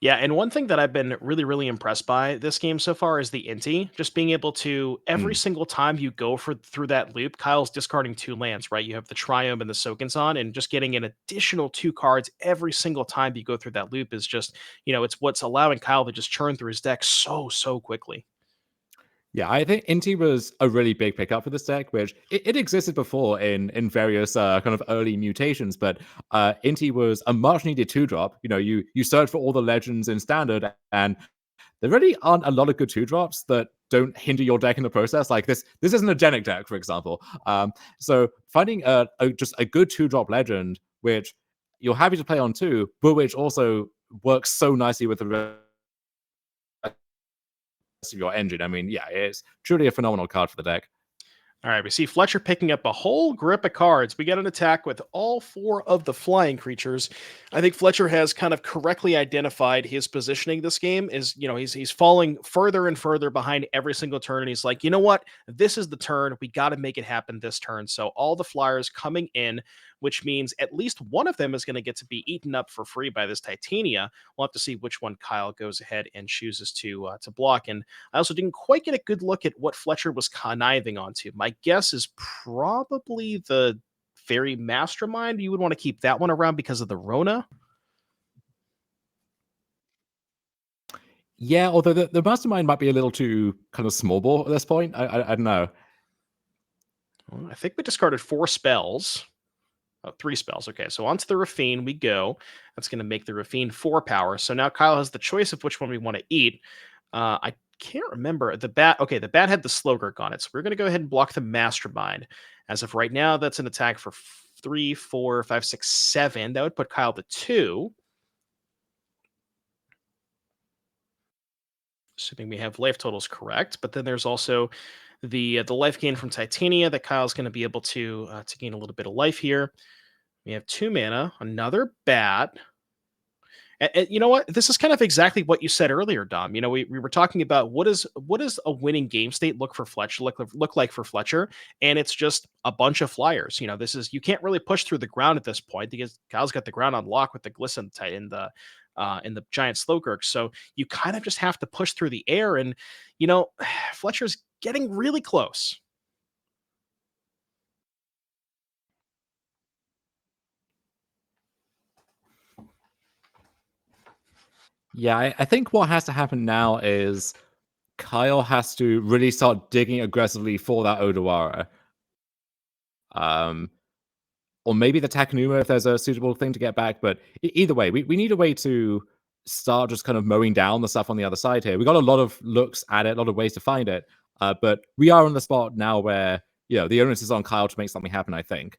Yeah, and one thing that I've been really, really impressed by this game so far is the Inti. Just being able to every single time you go through that loop, Kyle's discarding 2 lands, right? You have the Triome and the Sokenson, and just getting an additional 2 cards every single time you go through that loop is just, it's what's allowing Kyle to just churn through his deck so quickly. Yeah, I think Inti was a really big pickup for this deck, which it existed before in various kind of early mutations, but Inti was a much needed 2-drop. You search for all the legends in standard, and there really aren't a lot of good 2-drops that don't hinder your deck in the process. Like this isn't a Genic deck, for example. So finding just a good 2-drop legend, which you're happy to play on 2, but which also works so nicely with the of your engine. I mean, yeah, it's truly a phenomenal card for the deck. All right, we see Fletcher picking up a whole grip of cards. We get an attack with all 4 of the flying creatures. I think Fletcher has kind of correctly identified his positioning this game is, he's falling further and further behind every single turn. And he's like, you know what? This is the turn. We got to make it happen this turn. So all the flyers coming in, which means at least one of them is going to get to be eaten up for free by this Titania. We'll have to see which one Kyle goes ahead and chooses to block. And I also didn't quite get a good look at what Fletcher was conniving onto. My guess is probably the Fairy Mastermind. You would want to keep that one around because of the Rona. Yeah, although the Mastermind might be a little too kind of small ball at this point. I don't know. Well, I think we discarded 4 spells. Oh, 3 spells. Okay, so onto the Rafine we go. That's going to make the Rafine 4 power. So now Kyle has the choice of which one we want to eat. I can't remember. The bat. Okay, the bat had the Slowgurk on it. So we're going to go ahead and block the Mastermind. As of right now, that's an attack for 3, 4, 5, 6, 7. That would put Kyle to 2. Assuming we have life totals correct. But then there's also the life gain from Titania that Kyle's going to be able to gain a little bit of life here. We have 2 mana, another bat. And you know what? This is kind of exactly what you said earlier, Dom. We were talking about what does a winning game state look like for Fletcher, and it's just a bunch of flyers. This is you can't really push through the ground at this point because Kyle's got the ground on lock with the glisten in the giant Slowgurk. So you kind of just have to push through the air, and Fletcher's getting really close. Yeah, I think what has to happen now is Kyle has to really start digging aggressively for that Odawara. or maybe the Takenuma if there's a suitable thing to get back. But either way, we need a way to start just kind of mowing down the stuff on the other side here. We got a lot of looks at it, a lot of ways to find it, but we are in the spot now where the onus is on Kyle to make something happen, I think.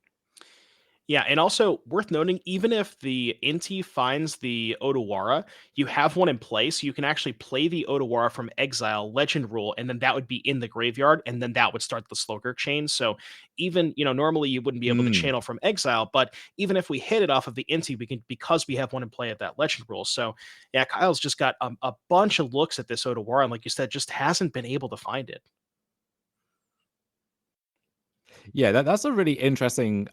Yeah, and also worth noting, even if the Inti finds the Odawara, you have one in play, so you can actually play the Odawara from exile, legend rule, and then that would be in the graveyard, and then that would start the Slogurk chain. So even, normally you wouldn't be able to Mm. channel from exile, but even if we hit it off of the Inti, we can, because we have one in play at that legend rule. So yeah, Kyle's just got a bunch of looks at this Odawara, and like you said, just hasn't been able to find it. Yeah, that's a really interesting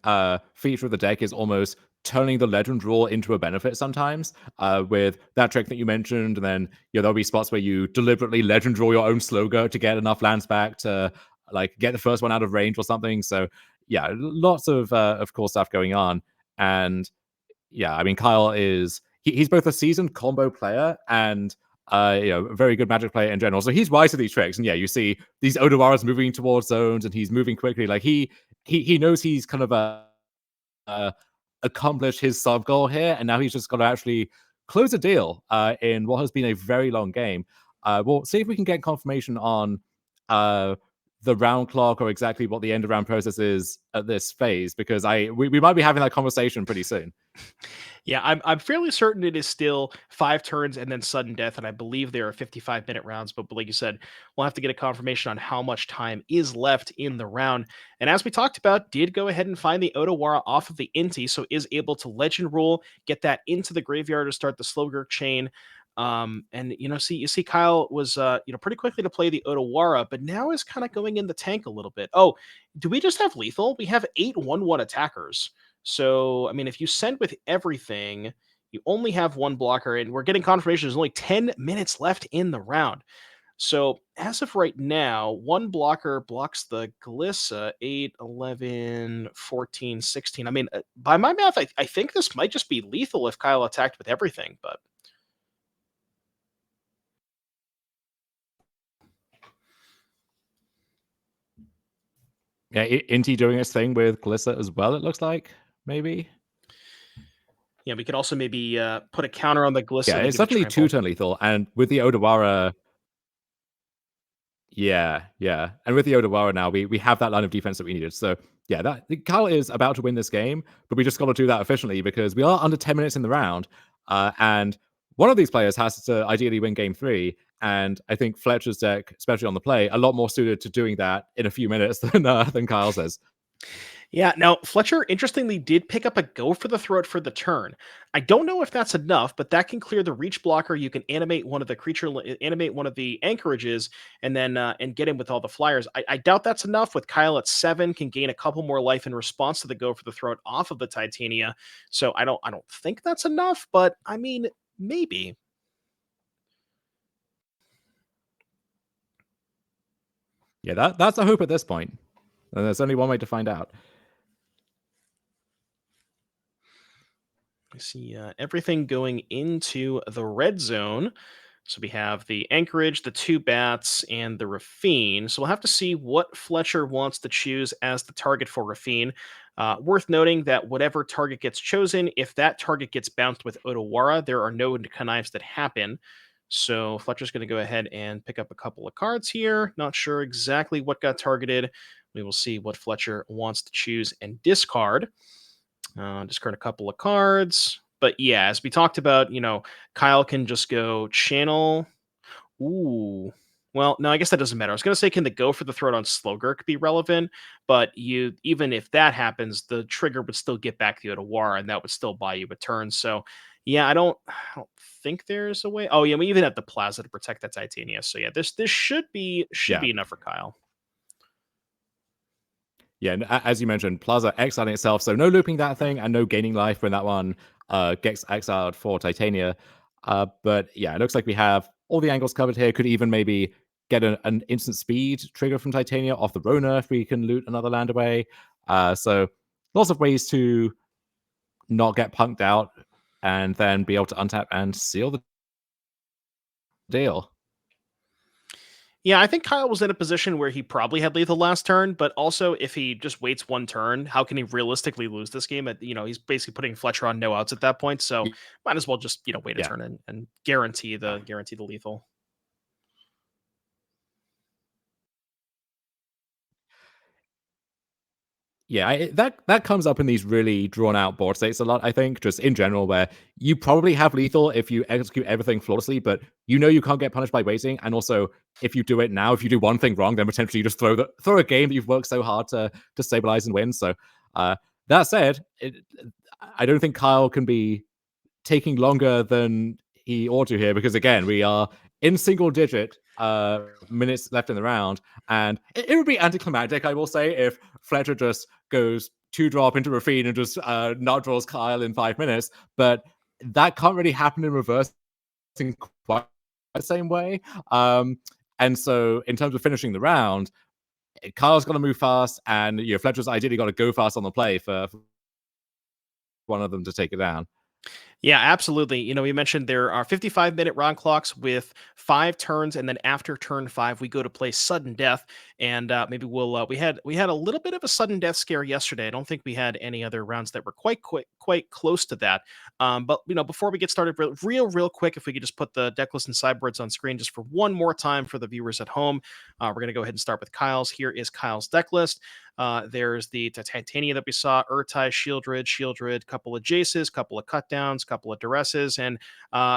feature of the deck, is almost turning the legend rule into a benefit sometimes, with that trick that you mentioned. And then there'll be spots where you deliberately legend draw your own Slogger to get enough lands back to like get the first one out of range or something. So yeah, lots of cool stuff going on. And yeah, I mean, Kyle is he's both a seasoned combo player and a very good Magic player in general. So he's wise to these tricks. And yeah, you see these Odawaras moving towards zones, and he's moving quickly. Like he knows he's kind of uh, accomplished his sub goal here, and now he's just got to actually close a deal in what has been a very long game. We'll see if we can get confirmation on the round clock, or exactly what the end of round process is at this phase, because we might be having that conversation pretty soon. Yeah, I'm fairly certain it is still 5 turns and then sudden death, and I believe there are 55-minute rounds. But like you said, we'll have to get a confirmation on how much time is left in the round. And as we talked about, did go ahead and find the Odawara off of the Inti, so is able to legend rule, get that into the graveyard to start the Slogurk chain. And you see Kyle was pretty quickly to play the Odawara, but now is kind of going in the tank a little bit. Oh, do we just have lethal? We have 8/1/1 attackers. So, I mean, if you send with everything, you only have one blocker, and we're getting confirmation there's only 10 minutes left in the round. So, as of right now, one blocker blocks the Glissa 8, 11, 14, 16. I mean, by my math, I think this might just be lethal if Kyle attacked with everything, but Yeah, Inti doing its thing with Glissa as well, it looks like, maybe. yeah, we could also maybe put a counter on the Yeah, Glissa to it's give it definitely trample. two-turn lethal, and with the Odawara, yeah. And with the Odawara now, we have that line of defense that we needed. So yeah, that Kyle is about to win this game, but we just got to do that efficiently, because we are under 10 minutes in the round, and one of these players has to ideally win game 3. And I think Fletcher's deck, especially on the play, a lot more suited to doing that in a few minutes than Kyle's is. Yeah, now Fletcher interestingly did pick up a go for the throat for the turn. I don't know if that's enough, but that can clear the reach blocker. You can animate one of the animate one of the anchorages, and then and get him with all the flyers. I doubt that's enough. With Kyle at 7, can gain a couple more life in response to the go for the throat off of the Titania. So I don't think that's enough, but I mean maybe. Yeah, that's a hope at this point. And there's only one way to find out. I see everything going into the red zone. So we have the anchorage, the 2 bats, and the Rafine. So we'll have to see what Fletcher wants to choose as the target for Rafine. Worth noting that whatever target gets chosen, if that target gets bounced with Odawara, there are no connives that happen. So Fletcher's going to go ahead and pick up a couple of cards here. Not sure exactly what got targeted. We will see what Fletcher wants to choose and discard. Discard a couple of cards. But yeah, as we talked about, Kyle can just go channel. Ooh. Well, no, I guess that doesn't matter. I was going to say, can the go for the throat on Slogurk be relevant? But even if that happens, the trigger would still get back the Odawara, and that would still buy you a turn. So, yeah, I don't think there's a way. Oh, yeah, we even have the Plaza to protect that Titania. So yeah, this should be Yeah. enough for Kyle. Yeah, and as you mentioned, Plaza exiling itself, so no looping that thing and no gaining life when that one gets exiled for Titania. But yeah, it looks like we have all the angles covered here. Could even maybe get an instant speed trigger from Titania off the Rona if we can loot another land away. So lots of ways to not get punked out and then be able to untap and seal the deal. Yeah, I think Kyle was in a position where he probably had lethal last turn, but also if he just waits one turn, how can he realistically lose this game? He's basically putting Fletcher on no outs at that point, so might as well just wait a Yeah. turn and guarantee the lethal. Yeah, that comes up in these really drawn out board states a lot. I think just in general, where you probably have lethal if you execute everything flawlessly, but you can't get punished by waiting. And also, if you do it now, if you do one thing wrong, then potentially you just throw a game that you've worked so hard to stabilize and win. So that said, I don't think Kyle can be taking longer than he ought to here because again we are in single digit minutes left in the round, and it would be anticlimactic, I will say, if Fletcher just goes 2-drop into Rafine and just not draws Kyle in 5 minutes, but that can't really happen in reverse in quite the same way. And so in terms of finishing the round, Kyle's got to move fast, and Fletcher's ideally got to go fast on the play for one of them to take it down. Yeah, absolutely. We mentioned there are 55-minute round clocks with 5 turns, and then after turn 5, we go to play sudden death. And maybe we'll we had a little bit of a sudden death scare yesterday. I don't think we had any other rounds that were quite close to that. But before we get started, real quick, if we could just put the deck list and sideboards on screen just for one more time for the viewers at home. We're gonna go ahead and start with Kyle's. Here is Kyle's deck list. There's the Titania that we saw, Urtai, Shieldred, couple of Jaces, couple of cutdowns, couple of duresses, and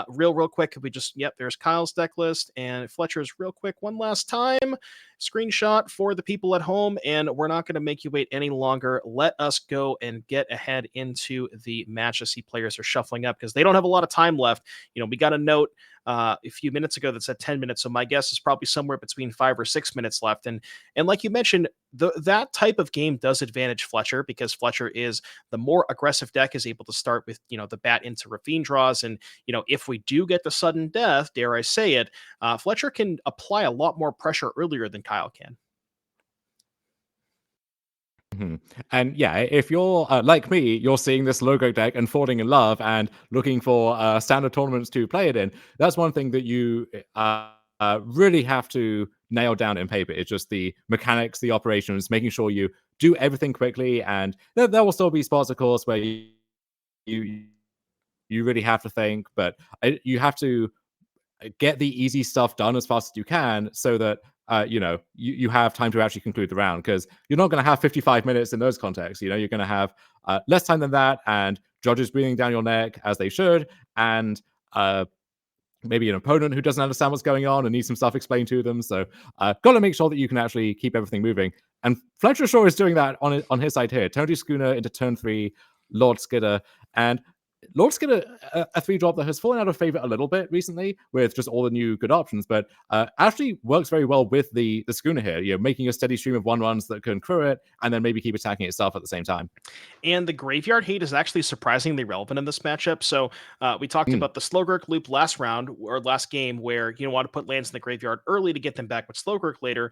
real quick, if we just, there's Kyle's deck list and Fletcher's real quick one last time. Screenshot for the people at home, and we're not going to make you wait any longer. Let us go and get ahead into the match. I see players are shuffling up because they don't have a lot of time left. We got a note a few minutes ago that said 10 minutes, so my guess is probably somewhere between 5 or 6 minutes left. And like you mentioned, that type of game does advantage Fletcher because Fletcher is the more aggressive deck is able to start with the bat into Rafine draws, and if we do get the sudden death, dare I say it, Fletcher can apply a lot more pressure earlier than Kyle can. And yeah, if you're like me, you're seeing this logo deck and falling in love and looking for standard tournaments to play it in. That's one thing that you really have to nail down in paper. It's just the mechanics, the operations, making sure you do everything quickly. And there will still be spots, of course, where you, you really have to think, but you have to get the easy stuff done as fast as you can so that you have time to actually conclude the round, because you're not going to have 55 minutes in those contexts. You're going to have less time than that, and judges breathing down your neck as they should, and maybe an opponent who doesn't understand what's going on and needs some stuff explained to them. So got to make sure that you can actually keep everything moving. And Fletcher Shaw is doing that on his side here. Tony Schooner into turn 3, Lord Skidder, and Lord Skidder, a 3-drop that has fallen out of favor a little bit recently with just all the new good options, but actually works very well with the Schooner here, making a steady stream of 1/1s that can crew it and then maybe keep attacking itself at the same time. And the graveyard hate is actually surprisingly relevant in this matchup. So we talked about the Slowgurk loop last round or last game where you want to put lands in the graveyard early to get them back with Slowgurk later.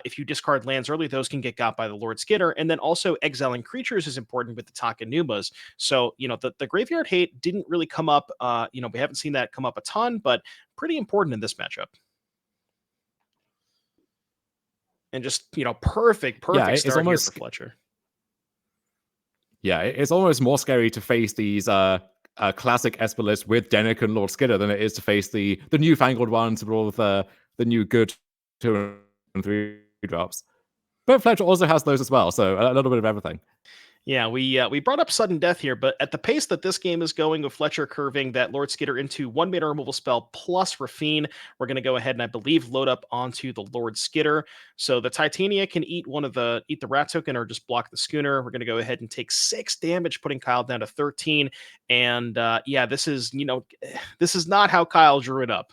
If you discard lands early, those can get got by the Lord Skidder. And then also exiling creatures is important with the Takanumas. So, the graveyard hate didn't really come up. We haven't seen that come up a ton, but pretty important in this matchup. And just, perfect Yeah, it's start here almost for Fletcher. Yeah, it's almost more scary to face these classic Esper lists with Denick and Lord Skidder than it is to face the newfangled ones with all of the new good 2 and 3 drops. But Fletcher also has those as well, so a little bit of everything. Yeah, we brought up sudden death here, but at the pace that this game is going with Fletcher curving that Lord Skidder into 1 mana removal spell plus Rafine, we're going to go ahead and I believe load up onto the Lord Skidder. So the Titania can eat the rat token or just block the Schooner. We're going to go ahead and take 6 damage, putting Kyle down to 13. And this is this is not how Kyle drew it up.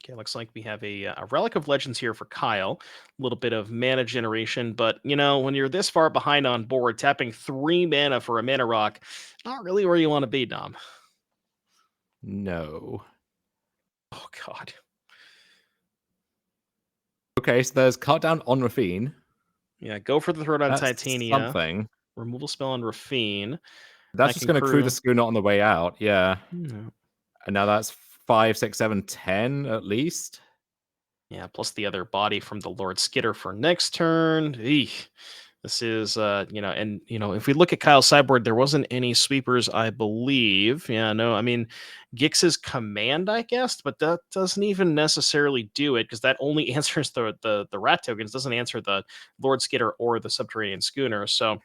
Okay, looks like we have a Relic of Legends here for Kyle. A little bit of mana generation, but when you're this far behind on board, tapping 3 mana for a mana rock, not really where you want to be, Dom. No. Oh God. Okay, so there's cut down on Rafine. Yeah, go for the throw on That's Titania. something. Removal spell on Rafine. That's That just can going to crew the crew. schooner on the way out. Yeah. Hmm. And now that's 5, 6, 7, 10 at least. Yeah, plus the other body from the Lord Skitter for next turn. Eek. This is, and if we look at Kyle's sideboard, there wasn't any sweepers, I believe. Yeah, no, I mean, Gix's command, I guess, but that doesn't even necessarily do it because that only answers the rat tokens, doesn't answer the Lord Skitter or the Subterranean Schooner. So,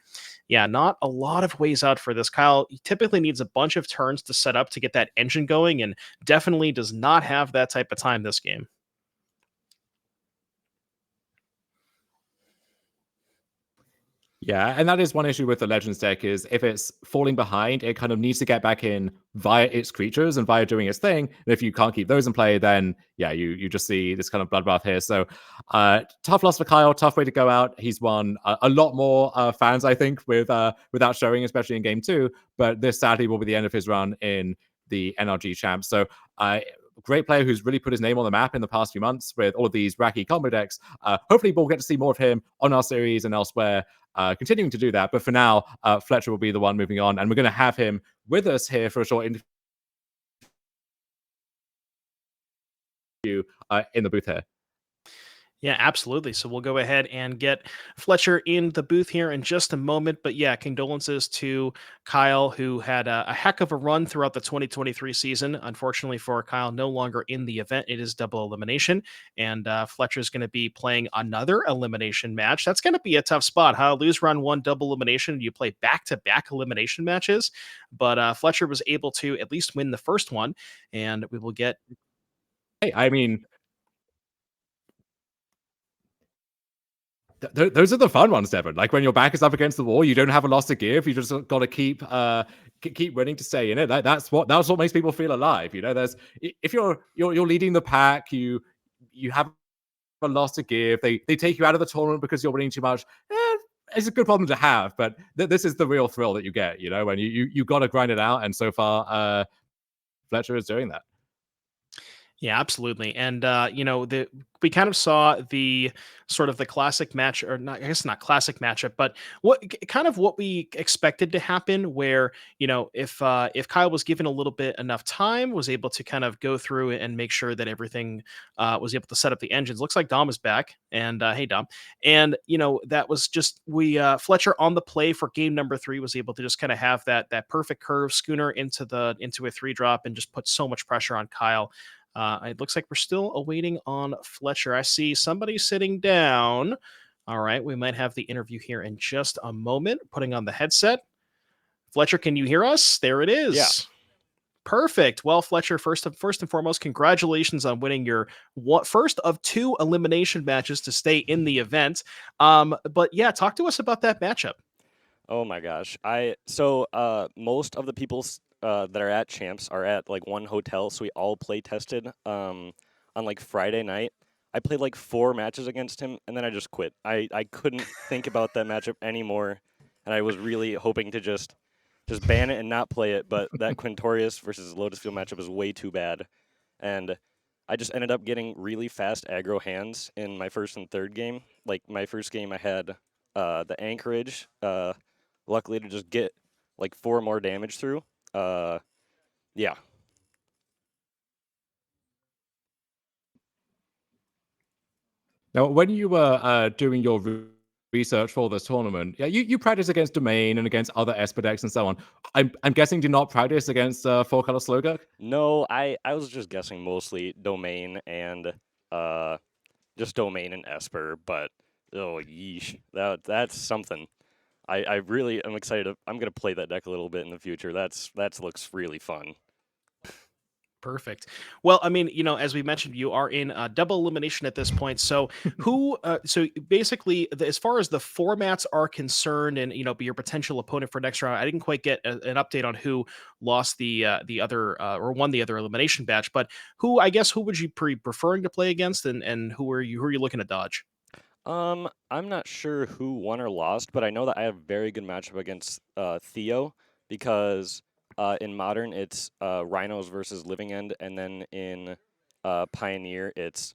yeah, not a lot of ways out for this. Kyle he typically needs a bunch of turns to set up to get that engine going, and definitely does not have that type of time this game. Yeah, and that is one issue with the Legends deck is if it's falling behind, it kind of needs to get back in via its creatures and via doing its thing. And if you can't keep those in play, then yeah, you just see this kind of bloodbath here. So tough loss for Kyle, tough way to go out. He's won a lot more fans, I think, without showing, especially in game 2. But this sadly will be the end of his run in the NRG champ. So great player who's really put his name on the map in the past few months with all of these wacky combo decks. Hopefully we'll get to see more of him on our series and elsewhere. Continuing to do that. But for now, Fletcher will be the one moving on, and we're going to have him with us here for a short interview in the booth here. Yeah, absolutely. So we'll go ahead and get Fletcher in the booth here in just a moment. But yeah, condolences to Kyle, who had a heck of a run throughout the 2023 season. Unfortunately for Kyle, no longer in the event. It is double elimination. And Fletcher's going to be playing another elimination match. That's going to be a tough spot, huh? Lose round 1, double elimination. You play back to back elimination matches. But Fletcher was able to at least win the first one. And we will get. Hey, I mean, those are the fun ones, Devin. Like when your back is up against the wall, you don't have a loss to give. You just got to keep winning to stay in it. That's what makes people feel alive. There's if you're leading the pack, you have a loss to give. They take you out of the tournament because you're winning too much. It's a good problem to have, but this is the real thrill that you get. When you got to grind it out, and so far, Fletcher is doing that. Yeah, absolutely. And we kind of saw the sort of the classic match, or not, I guess not classic matchup, but what we expected to happen, where if Kyle was given a little bit enough time, was able to kind of go through and make sure that everything was able to set up the engines. Looks like Dom is back, and hey Dom, and that was just we Fletcher on the play for game number 3 was able to just kind of have that perfect curve schooner into a 3-drop and just put so much pressure on Kyle. It looks like we're still awaiting on Fletcher. I see somebody sitting down. All right, we might have the interview here in just a moment. Putting on the headset. Fletcher, can you hear us? There it is. Yeah. Perfect. Well, Fletcher, first and foremost, congratulations on winning your first of 2 elimination matches to stay in the event. But yeah, talk to us about that matchup. Oh my gosh. Most of the people that are at champs are at like one hotel, so we all play tested on like Friday night. I played like 4 matches against him, and then I just quit. I couldn't think about that matchup anymore, and I was really hoping to just ban it and not play it, but that Quintorius versus Lotus Field matchup is way too bad, and I just ended up getting really fast aggro hands in my first and third game. Like my first game, I had the Anchorage, luckily to just get like 4 more damage through. Yeah. Now, when you were doing your research for this tournament, yeah, you practice against Domain and against other Esper decks and so on. I'm guessing do not practice against 4-color Slowgurk? No, I was just guessing mostly Domain and just Domain and Esper, but oh yeesh, that's something. I really am excited. I'm gonna play that deck a little bit in the future. That looks really fun. Perfect. Well, I mean, as we mentioned, you are in double elimination at this point. So, so basically, as far as the formats are concerned, and be your potential opponent for next round, I didn't quite get an update on who lost the other or won the other elimination batch. But who would you be preferring to play against, and who are you looking to dodge? I'm not sure who won or lost, but I know that I have a very good matchup against Theo because in Modern it's Rhinos versus Living End, and then in Pioneer it's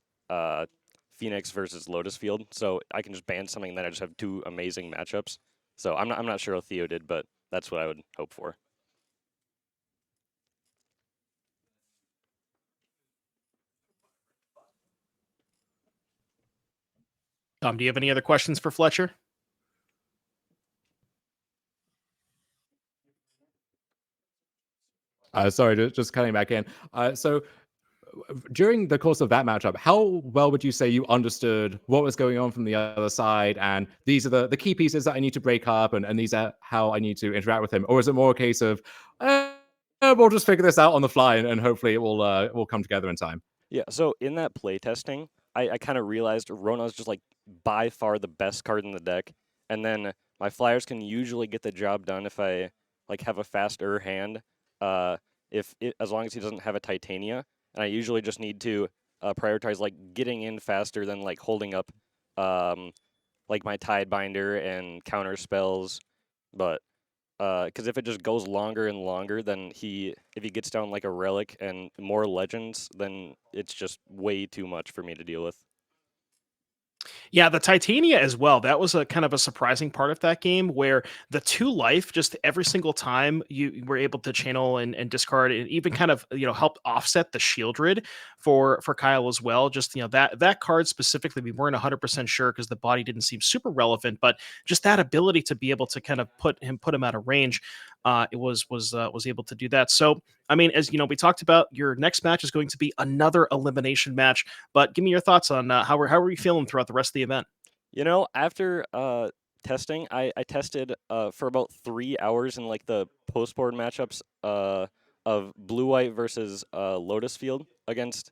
Phoenix versus Lotus Field. So I can just ban something, and then I just have 2 amazing matchups. So I'm not sure how Theo did, but that's what I would hope for. Tom, do you have any other questions for Fletcher? Sorry, just cutting back in. So during the course of that matchup, how well would you say you understood what was going on from the other side? And these are the key pieces that I need to break up, and these are how I need to interact with him? Or is it more a case of, we'll just figure this out on the fly and hopefully it will come together in time? Yeah, so in that play testing, I kind of realized Rona's just like by far the best card in the deck, and then my flyers can usually get the job done if I like have a faster hand. As long as he doesn't have a Titania, and I usually just need to prioritize like getting in faster than like holding up, like my Tidebinder and counter spells, but. Because if it just goes longer and longer, then if he gets down like a relic and more legends, then it's just way too much for me to deal with. Yeah, the Titania as well. That was a kind of a surprising part of that game where the 2 life, just every single time you were able to channel and discard and even kind of, help offset the Shieldred for Kyle as well. Just, that card specifically, we weren't 100% sure because the body didn't seem super relevant, but just that ability to be able to kind of put him out of range, it was able to do that. So, I mean, as you know, we talked about, your next match is going to be another elimination match, but give me your thoughts on how are you feeling throughout the rest of the event? After testing, I tested for about 3 hours in like the post-board matchups of Blue White versus Lotus Field against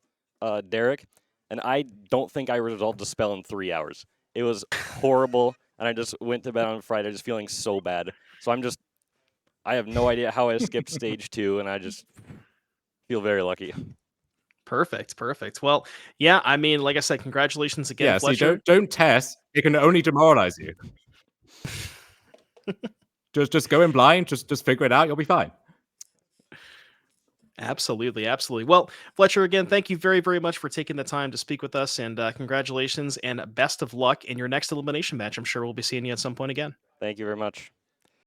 Derek, and I don't think I resolved the spell in 3 hours. It was horrible, and I just went to bed on Friday just feeling so bad. So I have no idea how I skipped stage 2, and I just feel very lucky. Perfect. Well, yeah, I mean, like I said, congratulations again, Yeah, see, Fletcher. don't test. It can only demoralize you. Just go in blind, just figure it out, you'll be fine. Absolutely. Well, Fletcher, again, thank you very, very much for taking the time to speak with us, and congratulations and best of luck in your next elimination match. I'm sure we'll be seeing you at some point again. Thank you very much.